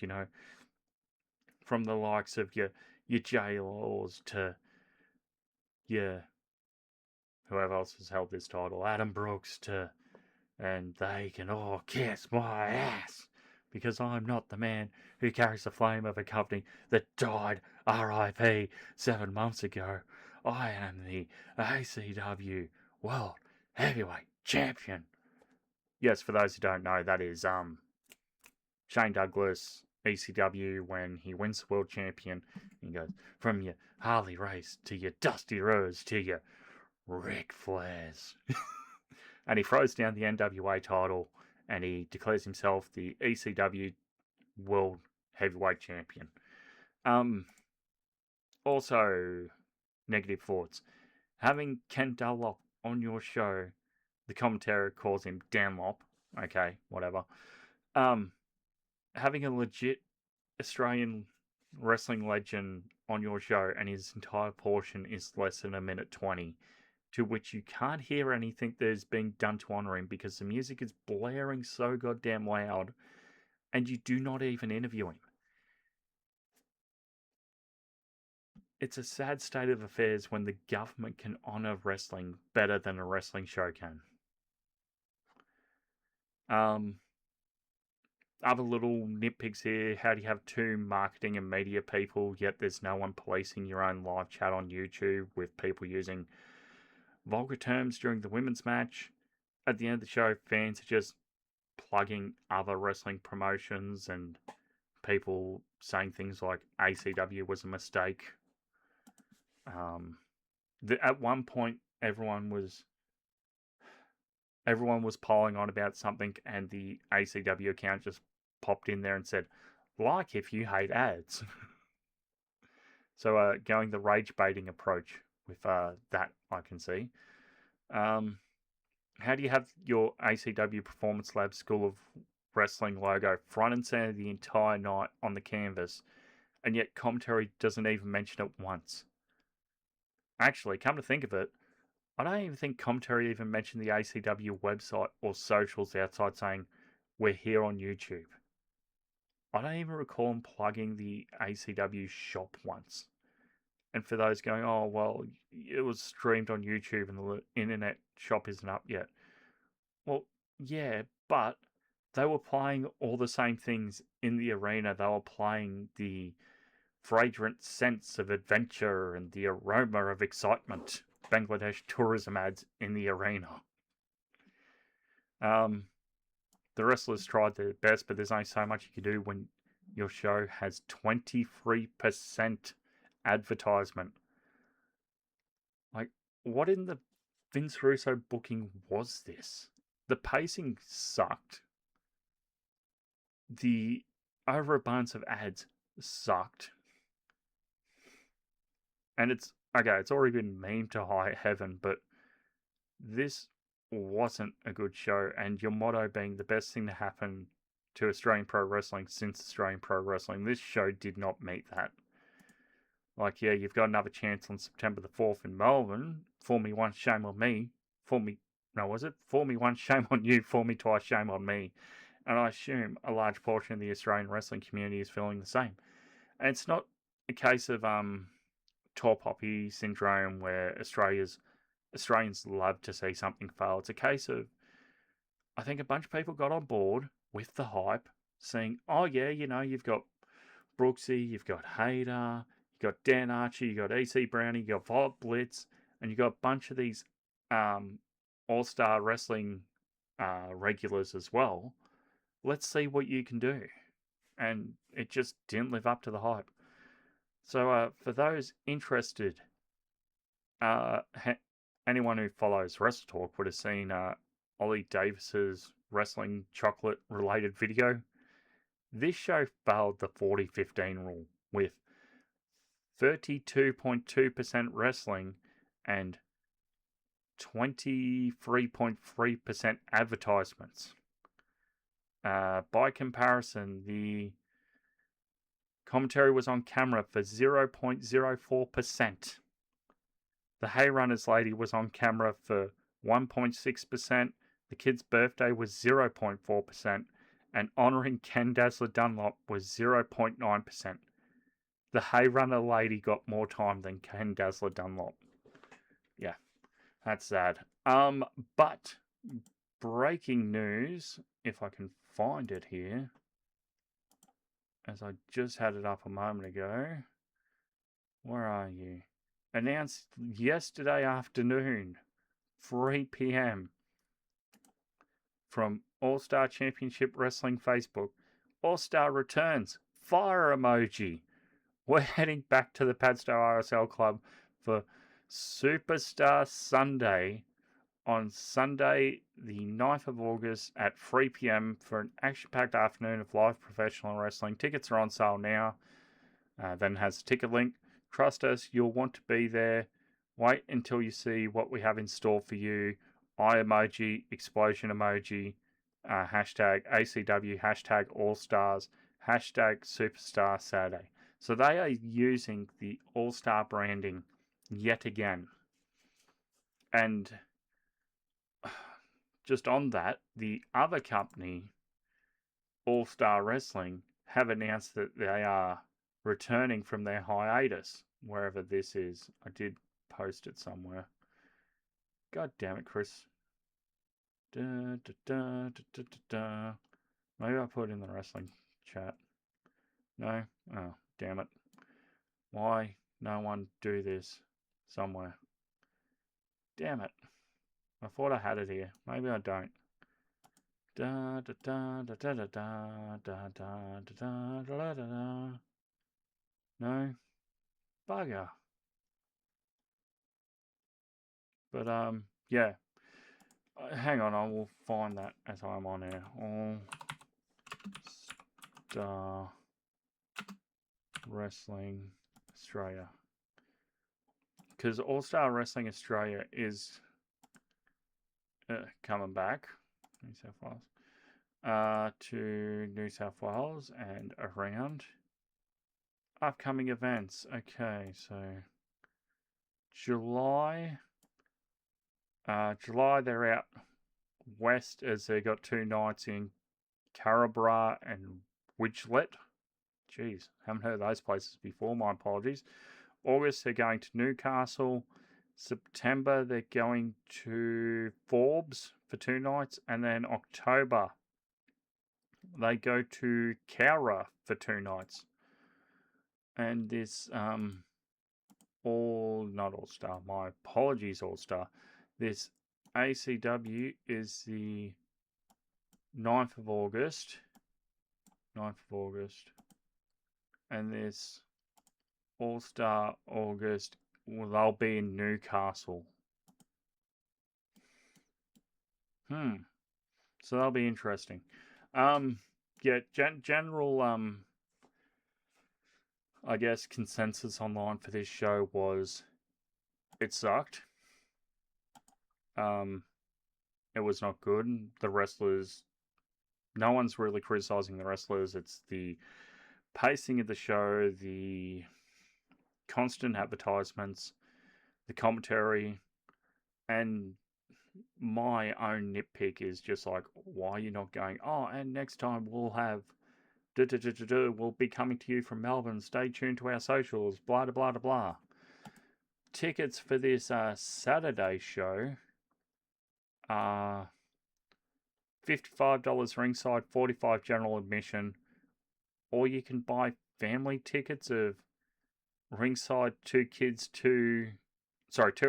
from the likes of your J Laws to whoever else has held this title, Adam Brooks and they can all kiss my ass because I'm not the man who carries the flame of a company that died RIP 7 months ago. I am the ACW World Heavyweight Champion. Yes, for those who don't know, that is Shane Douglas, ECW, when he wins the World Champion. He goes from your Harley Race to your Dusty Rhodes to your Ric Flairs. And he throws down the NWA title and he declares himself the ECW World Heavyweight Champion. Also, negative thoughts. Having Ken Dunlop on your show, the commentator calls him Dunlop. Okay, whatever. Having a legit Australian wrestling legend on your show and his entire portion is less than 1:20, to which you can't hear anything that is being done to honour him because the music is blaring so goddamn loud and you do not even interview him. It's a sad state of affairs when the government can honour wrestling better than a wrestling show can. Other little nitpicks here. How do you have 2 marketing and media people, yet there's no one policing your own live chat on YouTube with people using vulgar terms during the women's match? At the end of the show, fans are just plugging other wrestling promotions and people saying things like ACW was a mistake. At one point, everyone was piling on about something, and the ACW account just popped in there and said, like if you hate ads. So going the rage baiting approach with that, I can see. How do you have your ACW Performance Lab School of Wrestling logo front and center the entire night on the canvas, and yet commentary doesn't even mention it once? Actually, come to think of it, I don't even think commentary even mentioned the ACW website or socials outside saying, we're here on YouTube. I don't even recall him plugging the ACW shop once. And for those going, oh, well, it was streamed on YouTube and the internet shop isn't up yet. Well, yeah, but they were playing all the same things in the arena. They were playing the fragrant sense of adventure and the aroma of excitement. Bangladesh tourism ads in the arena. The wrestlers tried their best, but there's only so much you can do when your show has 23% advertisement. Like, what in the Vince Russo booking was this? The pacing sucked. The overabundance of ads sucked. And it's already been memed to high heaven, but this wasn't a good show. And your motto being the best thing to happen to Australian Pro Wrestling since Australian Pro Wrestling, this show did not meet that. Like, yeah, you've got another chance on September the 4th in Melbourne. Fool me once, shame on me. Fool me once, shame on you. Fool me twice, shame on me. And I assume a large portion of the Australian wrestling community is feeling the same. And it's not a case of tall poppy syndrome where Australians love to see something fail. It's a case of, I think a bunch of people got on board with the hype, saying, oh yeah, you've got Brooksy, you've got Hayter, you've got Dan Archie, you've got EC Brownie, you've got Blitz, and you've got a bunch of these all-star wrestling regulars as well. Let's see what you can do. And it just didn't live up to the hype. So for those interested, anyone who follows Wrestle Talk would have seen Ollie Davis's wrestling chocolate related video. This show failed the 40-15 rule with 32.2% wrestling and 23.3% advertisements. By comparison, the commentary was on camera for 0.04%. The Hay Runners lady was on camera for 1.6%. The kid's birthday was 0.4%. And honouring Ken Dazzler Dunlop was 0.9%. The Hay Runner lady got more time than Ken Dazzler Dunlop. Yeah, that's sad. But breaking news, if I can find it here, as I just had it up a moment ago. Where are you? Announced yesterday afternoon, 3 p.m. from All-Star Championship Wrestling Facebook. All-Star returns. Fire emoji. We're heading back to the Padstow RSL Club for Superstar Sunday on Sunday, the 9th of August at 3 p.m. for an action-packed afternoon of live professional wrestling. Tickets are on sale now. Then has a ticket link. Trust us, you'll want to be there. Wait until you see what we have in store for you. Eye emoji, explosion emoji, hashtag ACW, hashtag All Stars, hashtag Superstar Saturday. So they are using the All-Star branding yet again. And just on that, the other company, All Star Wrestling, have announced that they are returning from their hiatus, wherever this is. I did post it somewhere. God damn it, Chris. Maybe I put it in the wrestling chat. No? Oh, damn it. Why no one do this somewhere? Damn it. I thought I had it here. Maybe I don't. No? Bugger. But, yeah. Hang on, I will find that as I'm on air. All Star Wrestling Australia. Because All Star Wrestling Australia is coming back. New South Wales. To New South Wales and around. Upcoming events. Okay, so July they're out west as they got 2 nights in Carrabra and Widgelet. Jeez, haven't heard of those places before. My apologies. August, they're going to Newcastle. September, they're going to Forbes for 2 nights. And then October, they go to Cowra for 2 nights. And this, not All-Star, my apologies, All-Star. This ACW is the 9th of August. 9th of August. And this All-Star August, well, they'll be in Newcastle. So that'll be interesting. Yeah, general, I guess, consensus online for this show was it sucked. It was not good. The wrestlers, no one's really criticizing the wrestlers. It's the pacing of the show, the constant advertisements, the commentary, and my own nitpick is just like, why are you not going, oh, and next time we'll have we'll be coming to you from Melbourne, stay tuned to our socials, blah blah blah blah. Tickets for this Saturday show are $55 ringside, $45 general admission, or you can buy family tickets of ringside, 2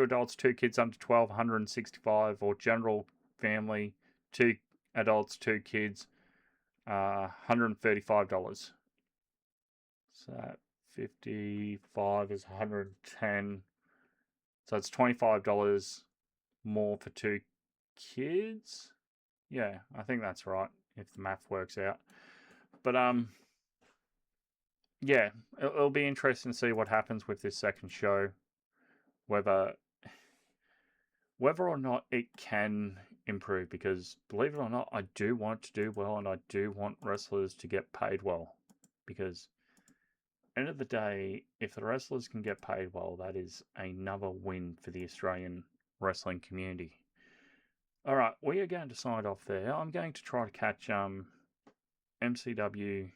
adults, 2 kids under 12, $165, or general family, 2 adults, 2 kids, $135. So that 55 is 110. So it's $25 more for 2 kids. Yeah, I think that's right, if the math works out. But yeah, it'll be interesting to see what happens with this second show. Whether or not it can improve, because believe it or not, I do want to do well, and I do want wrestlers to get paid well, because end of the day, if the wrestlers can get paid well, that is another win for the Australian wrestling community. Alright, we are going to sign off there. I'm going to try to catch MCW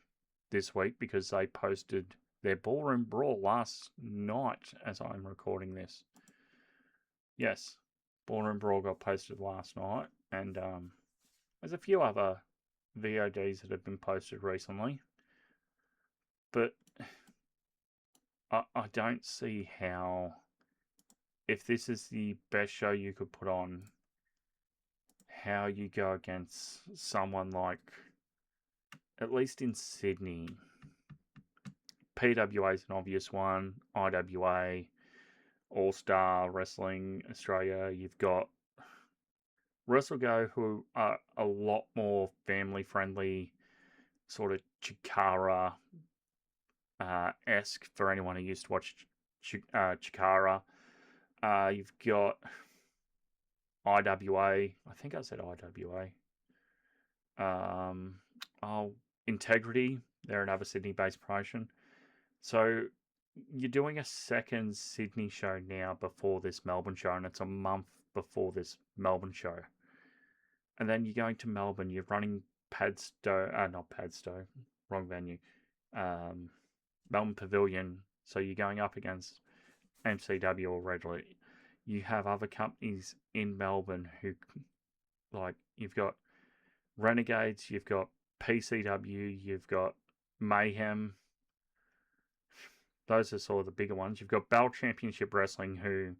this week, because they posted their Ballroom Brawl last night as I'm recording this. Yes, Ballroom Brawl got posted last night, and there's a few other VODs that have been posted recently, but I don't see how, if this is the best show you could put on, how you go against someone like, at least in Sydney, PWA is an obvious one, IWA, All Star Wrestling Australia, you've got WrestleGo, who are a lot more family friendly, sort of Chikara esque for anyone who used to watch Chikara. You've got IWA. I think I said IWA. Integrity. They're another Sydney-based promotion. So you're doing a second Sydney show now before this Melbourne show, and it's a month before this Melbourne show. And then you're going to Melbourne. You're running not Padstow, wrong venue. Melbourne Pavilion. So you're going up against MCW already. You have other companies in Melbourne who, like, you've got Renegades, you've got PCW, you've got Mayhem. Those are sort of the bigger ones. You've got Bell Championship Wrestling, who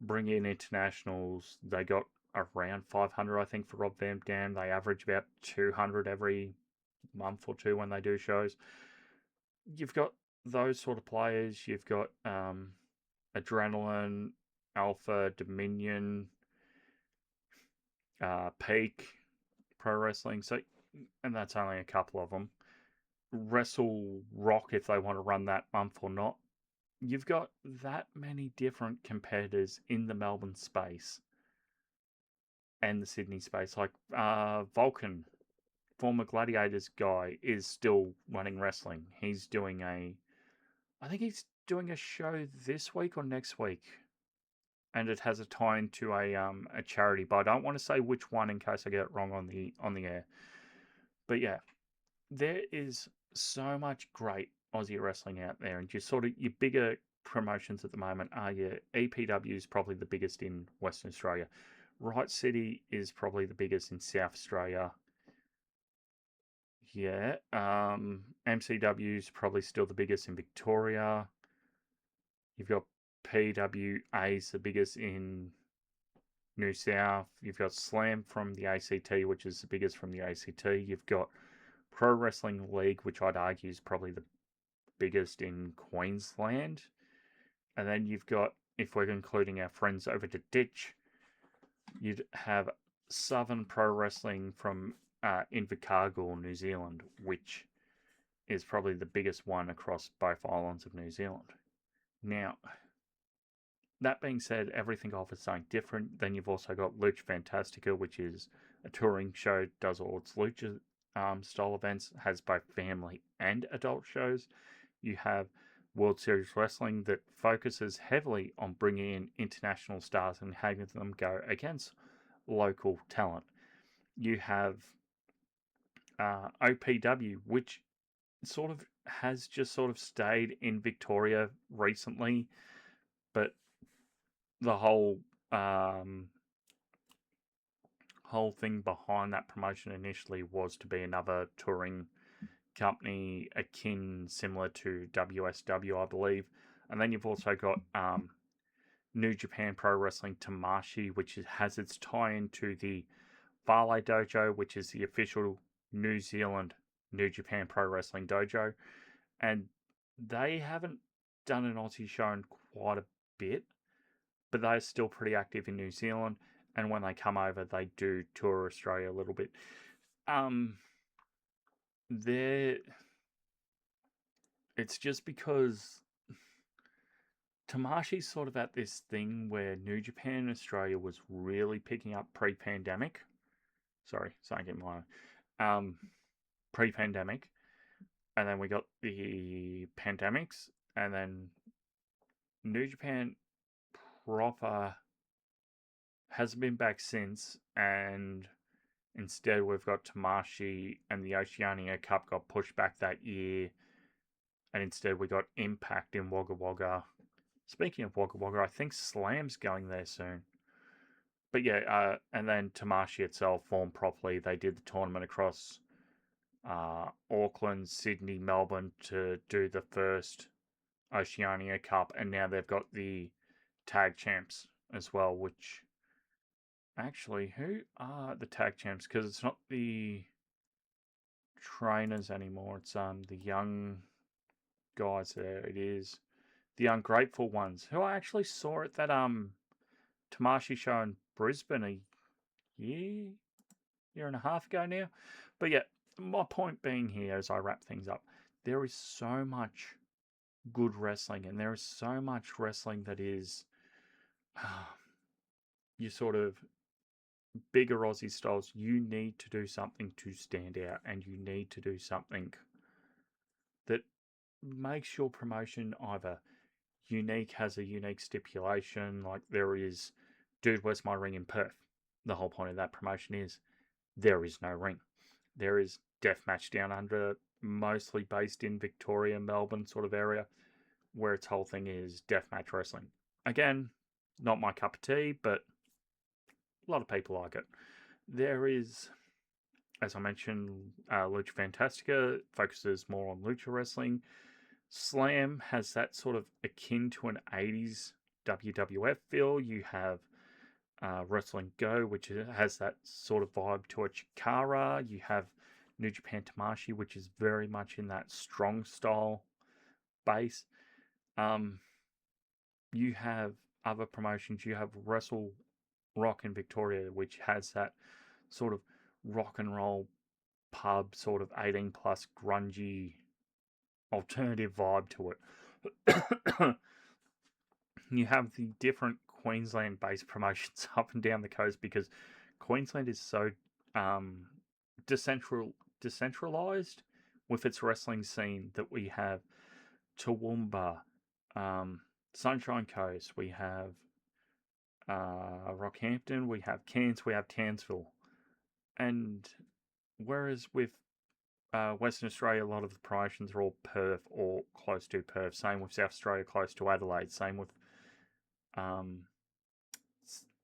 bring in internationals. They got around 500, I think, for Rob Van Dam. They average about 200 every month or two when they do shows. You've got those sort of players. You've got Adrenaline, Alpha, Dominion, Peak Pro Wrestling. So, and that's only a couple of them. Wrestle Rock, if they want to run that month or not. You've got that many different competitors in the Melbourne space and the Sydney space. Like Vulcan, former Gladiators guy, is still running wrestling. He's doing I think he's doing a show this week or next week, and it has a tie into a charity. But I don't want to say which one in case I get it wrong on the air. But yeah, there is so much great Aussie Wrestling out there, and your bigger promotions at the moment are your EPW is probably the biggest in Western Australia. Right City is probably the biggest in South Australia. Yeah. MCW is probably still the biggest in Victoria. You've got PWA's the biggest in New South. You've got Slam from the ACT, which is the biggest from the ACT. You've got Pro Wrestling League, which I'd argue is probably the biggest in Queensland. And then you've got, if we're including our friends over to Ditch, you'd have Southern Pro Wrestling from Invercargill, New Zealand, which is probably the biggest one across both islands of New Zealand. Now, that being said, everything offers something different. Then you've also got Lucha Fantastica, which is a touring show, does all its lucha style events, has both family and adult shows. You have World Series Wrestling that focuses heavily on bringing in international stars and having them go against local talent. You have OPW, which has just stayed in Victoria recently, but the whole thing behind that promotion initially was to be another touring company similar to WSW, I believe. And then you've also got New Japan Pro Wrestling Tamashii, which has its tie into the Fale Dojo, which is the official New Zealand New Japan Pro Wrestling Dojo. And they haven't done an Aussie show in quite a bit, but they're still pretty active in New Zealand. And when they come over, they do tour Australia a little bit. It's just because Tamashi's sort of at this thing where New Japan Australia was really picking up pre-pandemic. Sorry, getting my pre-pandemic, and then we got the pandemics, and then New Japan proper hasn't been back since, and instead we've got Tamashii, and the Oceania Cup got pushed back that year, and instead we got Impact in Wagga Wagga. Speaking of Wagga Wagga, I think Slam's going there soon. But yeah, and then Tamashii itself formed properly. They did the tournament across Auckland, Sydney, Melbourne to do the first Oceania Cup, and now they've got the tag champs as well, which actually, who are the tag champs? Because it's not the trainers anymore, it's the young guys there. It is the Ungrateful Ones, who I actually saw at that Tamashii show in Brisbane a year and a half ago now. But yeah, my point being here, as I wrap things up, there is so much good wrestling, and there is so much wrestling that is you sort of bigger Aussie styles. You need to do something to stand out, and you need to do something that makes your promotion either unique, has a unique stipulation, like there is, dude, where's my ring in Perth? The whole point of that promotion is there is no ring. There is Deathmatch Down Under, mostly based in Victoria, Melbourne sort of area, where its whole thing is deathmatch wrestling. Again, not my cup of tea, but a lot of people like it. There is, as I mentioned, Lucha Fantastica focuses more on lucha wrestling. Slam has that sort of akin to an 80s WWF feel. You have Wrestling Go, which has that sort of vibe to a Chikara. You have New Japan Tamashii, which is very much in that strong style base. You have other promotions. You have Wrestle Rock in Victoria, which has that sort of rock and roll pub, sort of 18 plus grungy alternative vibe to it. You have the different Queensland-based promotions up and down the coast, because Queensland is so decentralized with its wrestling scene that we have Toowoomba, Sunshine Coast, we have Rockhampton, we have Cairns, we have Townsville. And whereas with Western Australia, a lot of the promotions are all Perth or close to Perth. Same with South Australia, close to Adelaide. Same with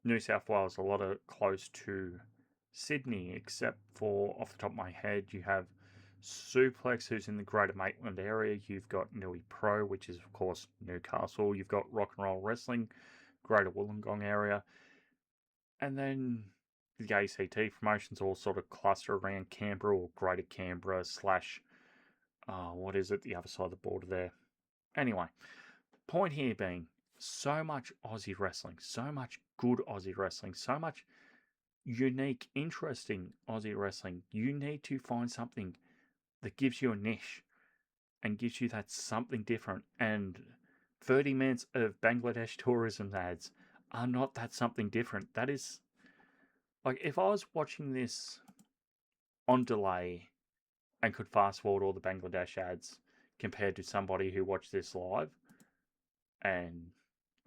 New South Wales, a lot of close to Sydney, except for, off the top of my head, you have Suplex, who's in the Greater Maitland area. You've got Nui Pro, which is, of course, Newcastle. You've got Rock and Roll Wrestling, Greater Wollongong area. And then the ACT promotions all sort of cluster around Canberra or Greater Canberra slash, what is it, the other side of the border there. Anyway, point here being, so much Aussie wrestling, so much good Aussie wrestling, so much unique, interesting Aussie wrestling. You need to find something that gives you a niche and gives you that something different. And 30 minutes of Bangladesh tourism ads are not that something different. That is, like, if I was watching this on delay and could fast forward all the Bangladesh ads compared to somebody who watched this live, and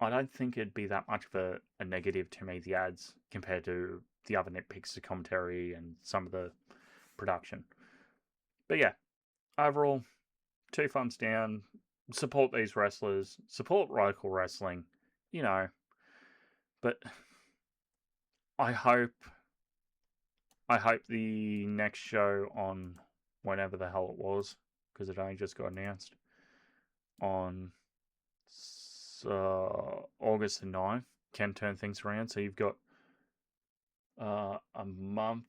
I don't think it'd be that much of a negative to me, the ads, compared to the other nitpicks, the commentary, and some of the production. But yeah, overall, 2 thumbs down. Support these wrestlers. Support local wrestling. You know. But I hope the next show on whenever the hell it was, because it only just got announced, on August the 9th, can turn things around. So you've got a month.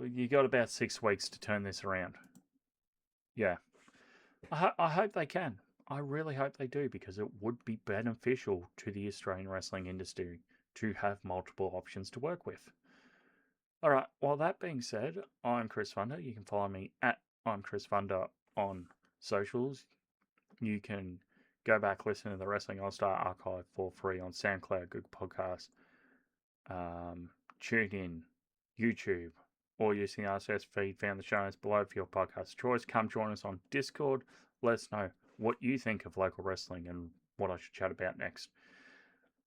You got about 6 weeks to turn this around. Yeah. I hope they can. I really hope they do, because it would be beneficial to the Australian wrestling industry to have multiple options to work with. Alright, well, that being said, I'm Chris Funder. You can follow me at I'm Chris Funder on socials. You can go back, listen to the Wrestling All-Star archive for free on SoundCloud, Google Podcasts, TuneIn, YouTube, or using the RSS feed found the show notes below for your podcast choice. Come join us on Discord. Let us know what you think of local wrestling and what I should chat about next.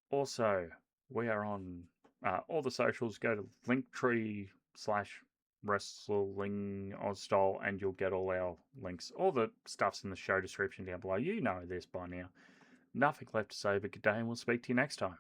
Also, we are on all the socials. Go to linktree/wrestling Ozstyle and you'll get all our links. All the stuff's in the show description down below. You know this by now. Nothing left to say but good day, and we'll speak to you next time.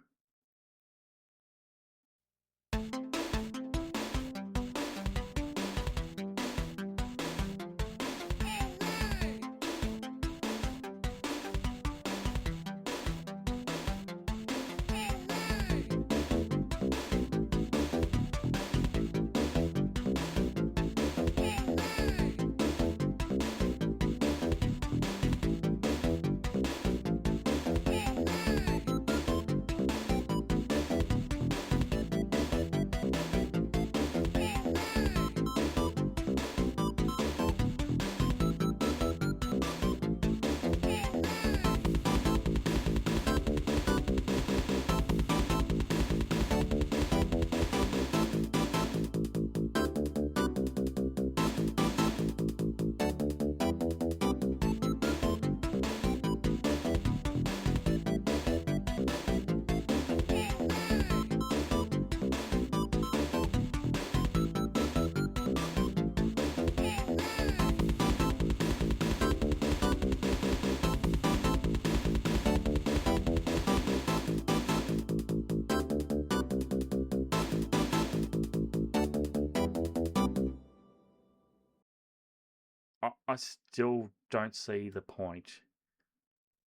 I still don't see the point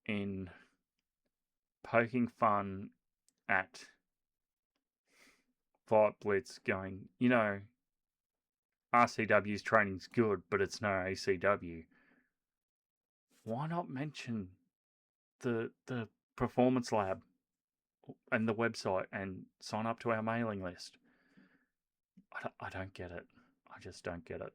in poking fun at Blitz going, you know, RCW's training's good, but it's no ACW. Why not mention the Performance Lab and the website and sign up to our mailing list? I don't get it. I just don't get it.